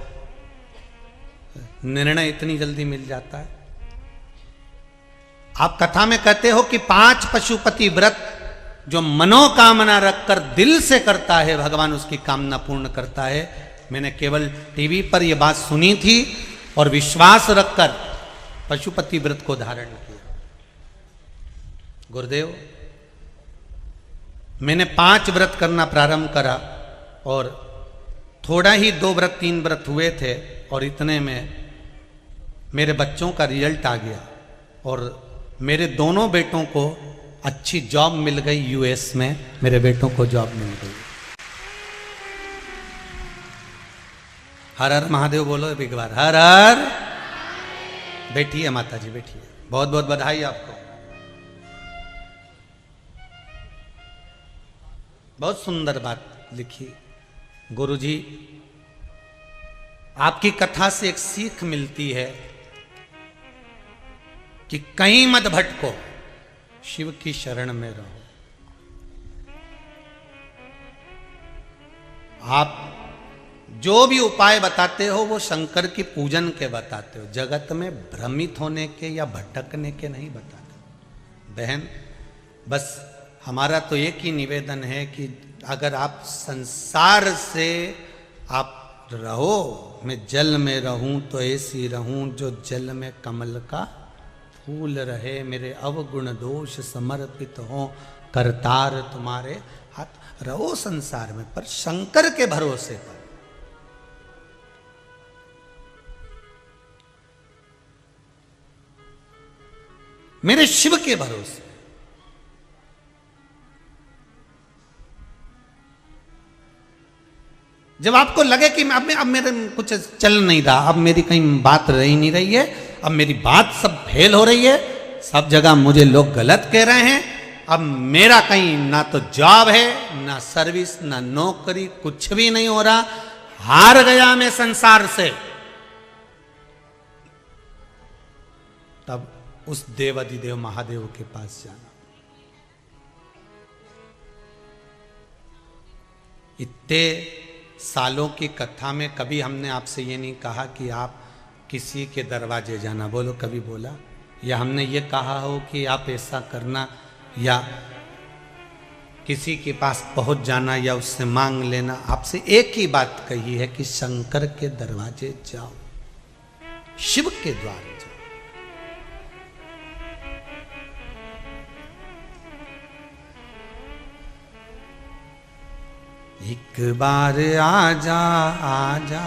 निर्णय इतनी जल्दी मिल जाता है। आप कथा में कहते हो कि 5 पशुपति व्रत जो मनोकामना रखकर दिल से करता है, भगवान उसकी कामना पूर्ण करता है। मैंने केवल टीवी पर यह बात सुनी थी और विश्वास रखकर पशुपति व्रत को धारण किया। गुरुदेव, मैंने 5 व्रत करना प्रारंभ करा और थोड़ा ही 2 व्रत 3 व्रत हुए थे, और इतने में मेरे बच्चों का रिजल्ट आ गया और मेरे दोनों बेटों को अच्छी जॉब मिल गई। US में मेरे बेटों को जॉब मिल गई। हर हर महादेव बोलो एक बार, हर हर। बैठिए माता जी, बैठिए। बहुत बहुत बधाई आपको। बहुत सुंदर बात लिखी गुरुजी। आपकी कथा से एक सीख मिलती है कि कहीं मत भटको, शिव की शरण में रहो। आप जो भी उपाय बताते हो वो शंकर की पूजन के बताते हो, जगत में भ्रमित होने के या भटकने के नहीं बताते। बहन, बस हमारा तो एक ही निवेदन है कि अगर आप संसार से आप रहो, मैं जल में रहूं तो ऐसी रहूं जो जल में कमल का फूल रहे, मेरे अवगुण दोष समर्पित हो, करतार तुम्हारे हाथ। रहो संसार में पर शंकर के भरोसे पर। मेरे शिव के भरोसे। जब आपको लगे कि अब मेरे कुछ चल नहीं रहा, अब मेरी कहीं बात रही नहीं रही है, अब मेरी बात सब फेल हो रही है, सब जगह मुझे लोग गलत कह रहे हैं, अब मेरा कहीं ना तो जॉब है ना सर्विस ना नौकरी, कुछ भी नहीं हो रहा, हार गया मैं संसार से, तब उस देवाधिदेव महादेव के पास जाना। इतने सालों की कथा में कभी हमने आपसे ये नहीं कहा कि आप किसी के दरवाजे जाना, बोलो कभी बोला? या हमने ये कहा हो कि आप ऐसा करना, या किसी के पास पहुंच जाना या उससे मांग लेना? आपसे एक ही बात कही है कि शंकर के दरवाजे जाओ, शिव के द्वार जाओ। एक बार आजा आजा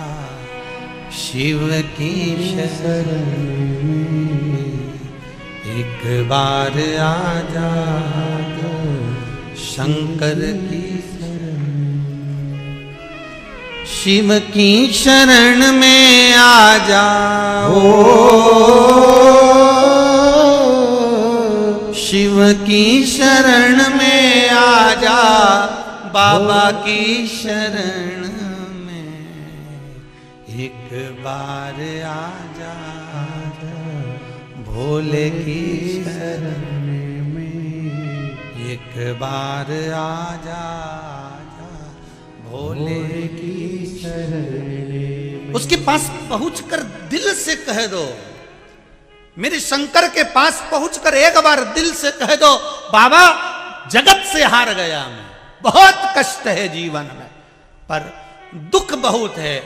शिव की शरण में, एक बार आजा आजा शंकर की शरण में, शिव की शरण में आजा शिव की शरण में आजा, बाबा की शरण में एक बार आजा भोले की शरण में, एक बार आजा भोले की शरण में। उसके पास पहुंचकर दिल से कह दो, मेरे शंकर के पास पहुंचकर एक बार दिल से कह दो, बाबा जगत से हार गया मैं, बहुत कष्ट है जीवन में, पर दुख बहुत है,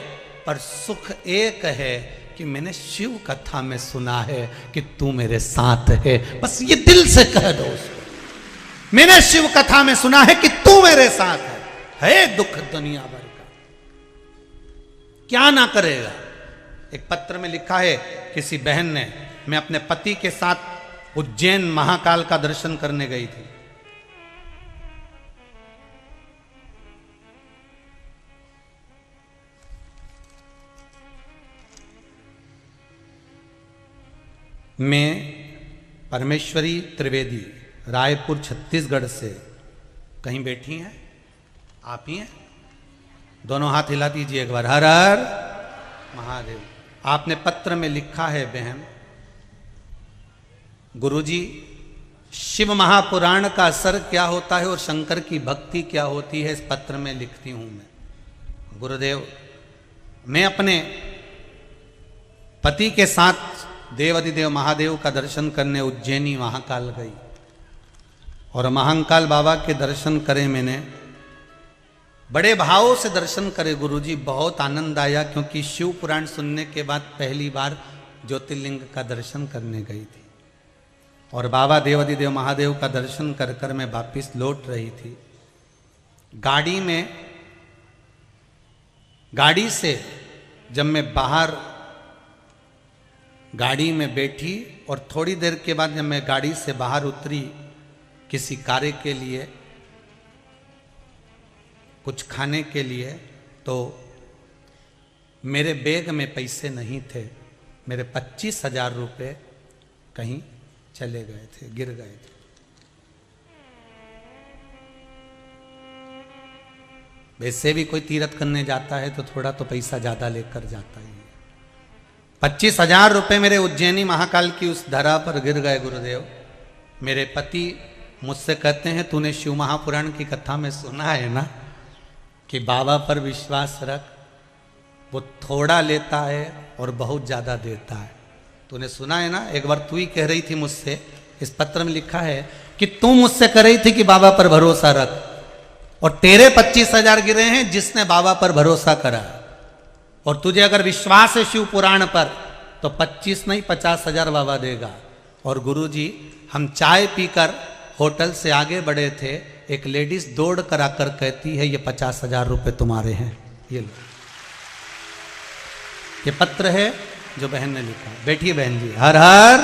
पर सुख एक है कि मैंने शिव कथा में सुना है कि तू मेरे साथ है। बस ये दिल से कह दो उसको, मैंने शिव कथा में सुना है कि तू मेरे साथ है दुख दुनिया भर का, क्या ना करेगा। एक पत्र में लिखा है किसी बहन ने, मैं अपने पति के साथ उज्जैन महाकाल का दर्शन करने गई थी। मैं परमेश्वरी त्रिवेदी रायपुर छत्तीसगढ़ से, कहीं बैठी हैं आप ही हैं? दोनों हाथ हिला दीजिए एक बार, हर हर महादेव। आपने पत्र में लिखा है बहन, गुरुजी शिव महापुराण का असर क्या होता है और शंकर की भक्ति क्या होती है, इस पत्र में लिखती हूं मैं। गुरुदेव, मैं अपने पति के साथ देवाधिदेव महादेव का दर्शन करने उज्जैनी महाकाल गई और महाकाल बाबा के दर्शन करे मैंने, बड़े भाव से दर्शन करे गुरुजी, बहुत आनंद आया, क्योंकि शिव पुराण सुनने के बाद पहली बार ज्योतिर्लिंग का दर्शन करने गई थी और बाबा देवाधिदेव महादेव का दर्शन कर कर मैं वापिस लौट रही थी। गाड़ी से जब मैं बाहर गाड़ी में बैठी और थोड़ी देर के बाद जब मैं गाड़ी से बाहर उतरी किसी कार्य के लिए, कुछ खाने के लिए, तो मेरे बैग में पैसे नहीं थे, मेरे 25,000 रुपये कहीं चले गए थे, गिर गए थे। वैसे भी कोई तीर्थ करने जाता है तो थोड़ा तो पैसा ज्यादा लेकर जाता ही है। 25,000 रुपये मेरे उज्जैनी महाकाल की उस धरा पर गिर गए गुरुदेव। मेरे पति मुझसे कहते हैं, तूने शिव महापुराण की कथा में सुना है ना कि बाबा पर विश्वास रख, वो थोड़ा लेता है और बहुत ज़्यादा देता है। तूने सुना है ना, एक बार तू ही कह रही थी मुझसे, इस पत्र में लिखा है, कि तू मुझसे कर रही थी कि बाबा पर भरोसा रख, और तेरे 25,000 गिरे हैं जिसने बाबा पर भरोसा करा। और तुझे अगर विश्वास है शिव पुराण पर तो 25 नहीं 50,000 बाबा देगा। और गुरुजी हम चाय पीकर होटल से आगे बढ़े थे, एक लेडीज दौड़ कर आकर कहती है ये 50,000 रुपए तुम्हारे हैं, ये लो। ये पत्र है जो बहन ने लिखा। बैठिए बहन जी, हर हर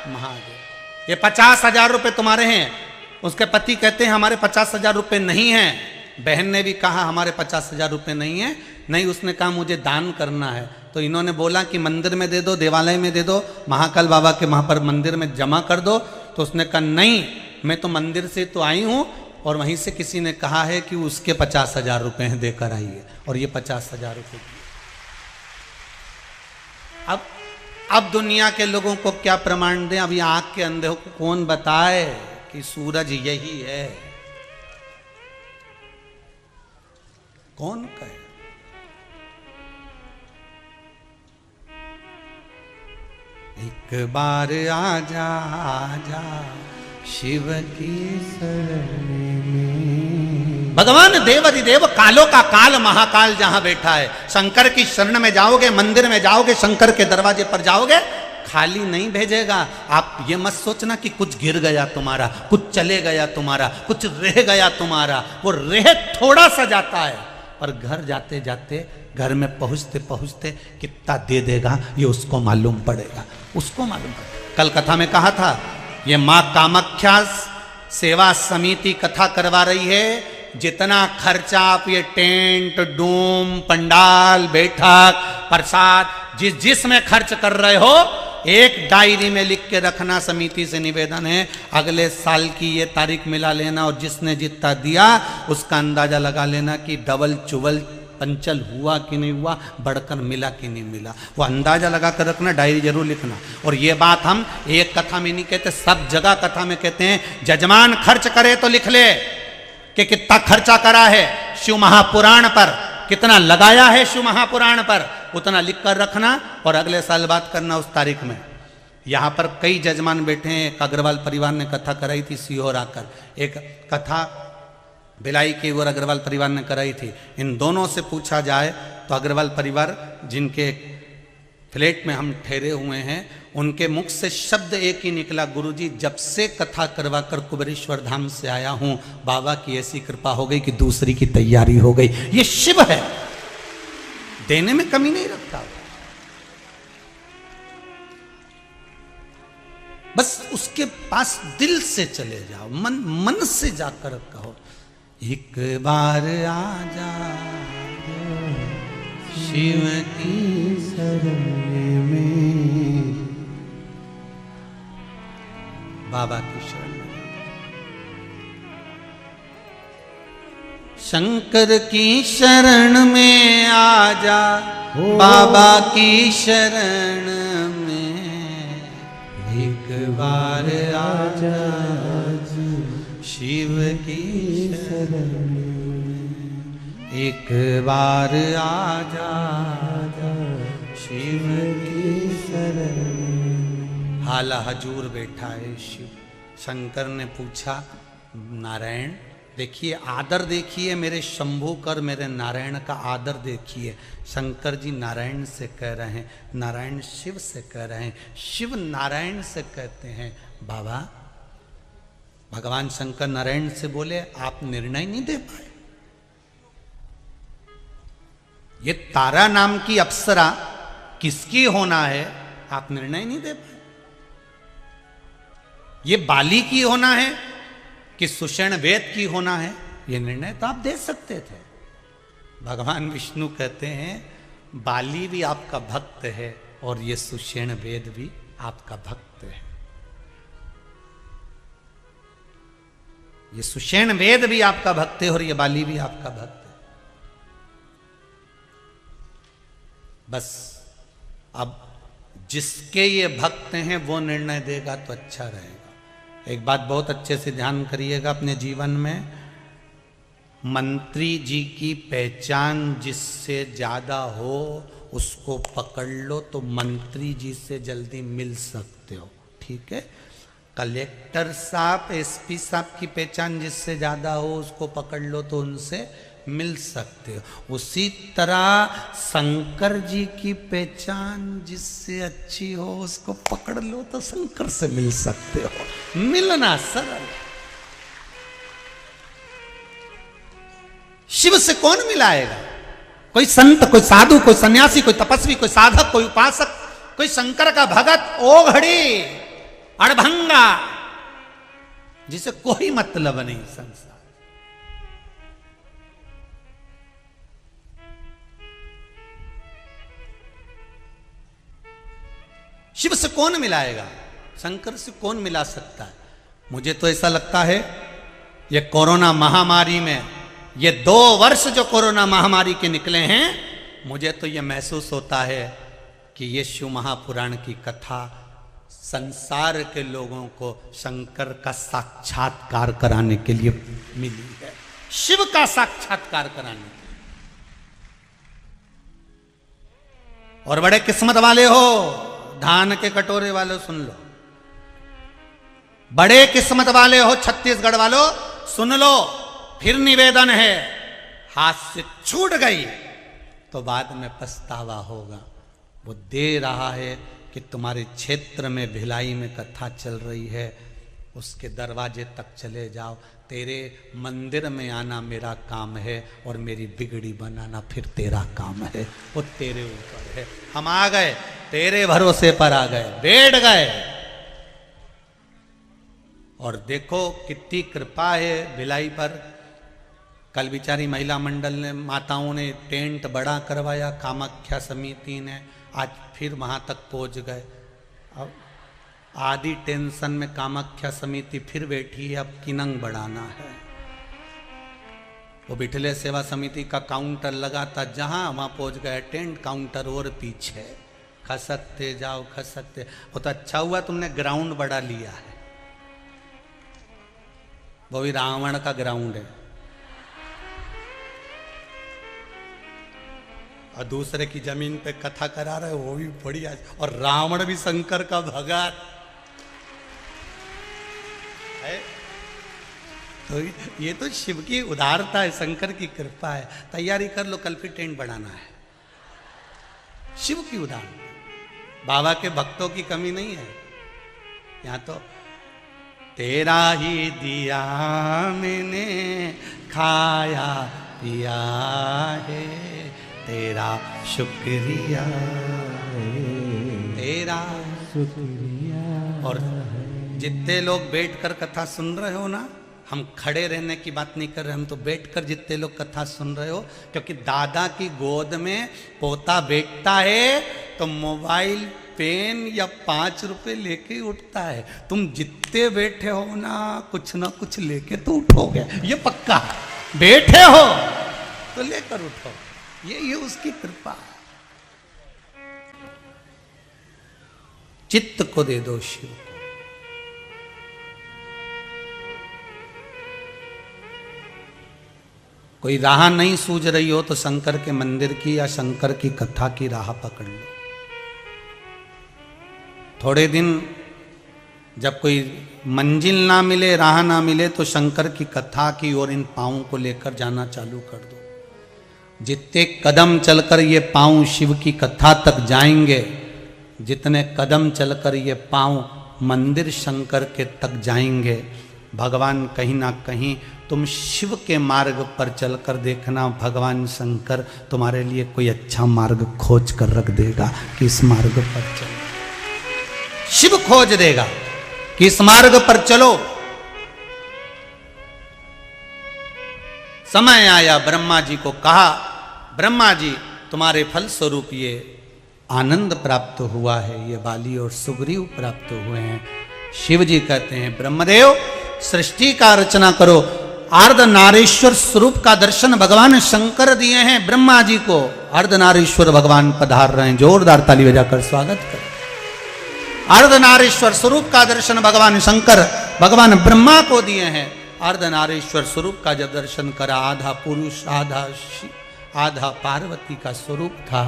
महादेव। ये 50,000 रुपए तुम्हारे हैं। उसके पति कहते हैं हमारे 50,000 रुपए नहीं हैं। बहन ने भी कहा हमारे 50,000 रुपए नहीं है। नहीं, उसने कहा मुझे दान करना है। तो इन्होंने बोला कि मंदिर में दे दो, देवालय में दे दो, महाकाल बाबा के वहां पर मंदिर में जमा कर दो। तो उसने कहा नहीं, मैं तो मंदिर से तो आई हूं और वहीं से किसी ने कहा है कि उसके 50,000 रुपए हैं, देकर आइए। और ये 50,000 रुपए। अब दुनिया के लोगों को क्या प्रमाण दें? अभी आंख के अंधे को कौन बताए कि सूरज यही है? कौन कहे? एक बार आजा आजा शिव की शरण में। भगवान देवाधिदेव कालों का काल महाकाल जहां बैठा है, शंकर की शरण में जाओगे, मंदिर में जाओगे, शंकर के दरवाजे पर जाओगे, खाली नहीं भेजेगा। आप ये मत सोचना कि कुछ गिर गया तुम्हारा, कुछ चले गया तुम्हारा, कुछ रह गया तुम्हारा। वो रह थोड़ा सा जाता है, पर घर जाते जाते, घर में पहुंचते पहुंचते कितना दे देगा ये उसको मालूम पड़ेगा, उसको मालूम पड़ेगा। कल कथा में कहा था ये माँ कामाख्या सेवा समिति कथा करवा रही है। जितना खर्चा आप ये टेंट, डूम, पंडाल, बैठक, प्रसाद जिसमें खर्च कर रहे हो, एक डायरी में लिख के रखना। समिति से निवेदन है अगले साल की ये तारीख मिला लेना, और जिसने जितना दिया उसका अंदाजा लगा लेना कि डबल चुवल पंचल हुआ कि नहीं हुआ, बढ़कर मिला कि नहीं मिला। वो अंदाजा लगा कर रखना, डायरी जरूर लिखना। और ये बात हम एक कथा में नहीं कहते, सब जगह कथा में कहते हैं। जजमान खर्च करे तो लिख ले कि कितना खर्चा करा है शिव महापुराण पर, कितना लगाया है शिव महापुराण पर, उतना लिख कर रखना और अगले साल बात करना उस तारीख में। यहाँ पर कई जजमान बैठे हैं। एक अग्रवाल परिवार ने कथा कराई थी सीहोर आकर, एक कथा भिलाई की और अग्रवाल परिवार ने कराई थी। इन दोनों से पूछा जाए तो अग्रवाल परिवार जिनके फ्लैट में हम ठहरे हुए हैं, उनके मुख से शब्द एक ही निकला, गुरुजी जब से कथा करवा कर कुबेरेश्वर धाम से आया हूं, बाबा की ऐसी कृपा हो गई कि दूसरी की तैयारी हो गई। ये शिव है, देने में कमी नहीं रखता, बस उसके पास दिल से चले जाओ, मन से जाकर कहो एक बार आजा शिव की शरण में, बाबा की शरण में, शंकर की शरण में आजा, बाबा की शरण में एक बार आजा शिव की शरण में, एक बार आजा शिव की शरण में। हाला हजूर बैठा है शिव। शंकर ने पूछा नारायण देखिए, आदर देखिए, मेरे शंभू कर मेरे नारायण का आदर देखिए। शंकर जी नारायण से कह रहे हैं, नारायण शिव से कह रहे हैं, शिव नारायण से कहते हैं बाबा। भगवान शंकर नारायण से बोले आप निर्णय नहीं दे पाए, ये तारा नाम की अप्सरा किसकी होना है आप निर्णय नहीं दे पाए। ये बाली की होना है कि सुषेण वेद की होना है, ये निर्णय तो आप दे सकते थे। भगवान विष्णु कहते हैं बाली भी आपका भक्त है और ये सुषेण वेद भी आपका भक्त है। ये सुषेण वेद भी आपका भक्त है और ये बाली भी आपका भक्त है। बस अब जिसके ये भक्त हैं वो निर्णय देगा तो अच्छा रहेगा। एक बात बहुत अच्छे से ध्यान करिएगा अपने जीवन में, मंत्री जी की पहचान जिससे ज्यादा हो उसको पकड़ लो तो मंत्री जी से जल्दी मिल सकते हो, ठीक है। कलेक्टर साहब, एसपी साहब की पहचान जिससे ज्यादा हो उसको पकड़ लो तो उनसे मिल सकते हो। उसी तरह शंकर जी की पहचान जिससे अच्छी हो उसको पकड़ लो तो शंकर से मिल सकते हो। मिलना सरल। शिव से कौन मिलाएगा? कोई संत, कोई साधु, कोई सन्यासी, कोई तपस्वी, कोई साधक, कोई उपासक, कोई शंकर का भगत, ओघड़ी, अड़भंगा, जिसे कोई मतलब नहीं संसार। शिव से कौन मिलाएगा? शंकर से कौन मिला सकता है? मुझे तो ऐसा लगता है ये कोरोना महामारी में, ये 2 वर्ष जो कोरोना महामारी के निकले हैं, मुझे तो ये महसूस होता है कि ये शिव महापुराण की कथा संसार के लोगों को शंकर का साक्षात्कार कराने के लिए मिली है। शिव का साक्षात्कार कराने के लिए। और बड़े किस्मत वाले हो, धान के कटोरे वालों सुन लो, बड़े किस्मत वाले हो छत्तीसगढ़ वालों सुन लो। फिर निवेदन है, हाथ से छूट गई तो बाद में पछतावा होगा। वो दे रहा है कि तुम्हारे क्षेत्र में भिलाई में कथा चल रही है, उसके दरवाजे तक चले जाओ। तेरे मंदिर में आना मेरा काम है और मेरी बिगड़ी बनाना फिर तेरा काम है। वो तेरे ऊपर है। हम आ गए, तेरे भरोसे पर आ गए, बैठ गए। और देखो कितनी कृपा है भिलाई पर। कल बिचारी महिला मंडल ने, माताओं ने टेंट बड़ा करवाया, कामाख्या समिति ने, आज फिर वहां तक पहुंच गए। अब आधी टेंशन में कामाख्या समिति फिर बैठी है, अब किनंग बढ़ाना है। वो बिठले सेवा समिति का काउंटर लगा था, जहां वहां पहुंच गए टेंट काउंटर और पीछे। खसकते जाओ, खसकते। वो तो अच्छा हुआ तुमने ग्राउंड बड़ा लिया है, वो भी रावण का ग्राउंड है। और दूसरे की जमीन पे कथा करा रहे, वो भी बढ़िया। और रावण भी शंकर का भगत है। तो ये तो शिव की उदारता है, शंकर की कृपा है। तैयारी कर लो, कल फिर टेंट बढ़ाना है। शिव की उदारता, बाबा के भक्तों की कमी नहीं है यहां तो। तेरा ही दिया मैंने खाया पिया है, तेरा शुक्रिया है, तेरा शुक्रिया। और जितने लोग बैठकर कथा सुन रहे हो ना, हम खड़े रहने की बात नहीं कर रहे, हम तो बैठकर जितने लोग कथा सुन रहे हो, क्योंकि दादा की गोद में पोता बैठता है तो मोबाइल, पेन या 5 रुपए लेके उठता है। तुम जितने बैठे हो ना कुछ लेके तो उठोगे, ये पक्का। बैठे हो तो लेकर उठो, ये उसकी कृपा है। चित्त को दे दो शिव को। कोई राह नहीं सूझ रही हो तो शंकर के मंदिर की या शंकर की कथा की राह पकड़ लो। थोड़े दिन जब कोई मंजिल ना मिले, राह ना मिले, तो शंकर की कथा की ओर इन पांवों को लेकर जाना चालू कर दो। जितने कदम चलकर ये पांव शिव की कथा तक जाएंगे, जितने कदम चलकर ये पांव मंदिर शंकर के तक जाएंगे, भगवान कहीं ना कहीं तुम शिव के मार्ग पर चलकर देखना, भगवान शंकर तुम्हारे लिए कोई अच्छा मार्ग खोज कर रख देगा कि इस मार्ग पर चलो। शिव खोज देगा कि इस मार्ग पर चलो। समय आया, ब्रह्मा जी को कहा, ब्रह्मा जी तुम्हारे फल स्वरूप ये आनंद प्राप्त हुआ है, ये बाली और सुग्रीव प्राप्त हुए हैं। शिव जी कहते हैं, ब्रह्मदेव सृष्टि का रचना करो। अर्धनारीश्वर स्वरूप का दर्शन भगवान शंकर दिए हैं ब्रह्मा जी को। अर्धनारीश्वर भगवान पधार रहे हैं, जोरदार ताली बजाकर स्वागत करें। अर्धनारीश्वर स्वरूप का दर्शन भगवान शंकर भगवान ब्रह्मा को दिए हैं। अर्धनारीश्वर स्वरूप का जब दर्शन करा, आधा पुरुष आधा पार्वती का स्वरूप था।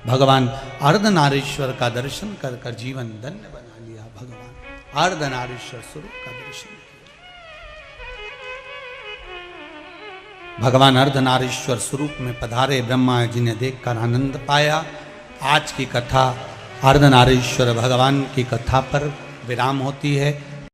भगवान अर्धनारीश्वर का दर्शन कर कर जीवन धन्य बना लिया भगवान। अर्धनारीश्वर स्वरूप का दर्शन किया। भगवान अर्धनारीश्वर स्वरूप में पधारे, ब्रह्मा जी ने देखकर आनंद पाया। आज की कथा अर्धनारीश्वर भगवान की कथा पर विराम होती है।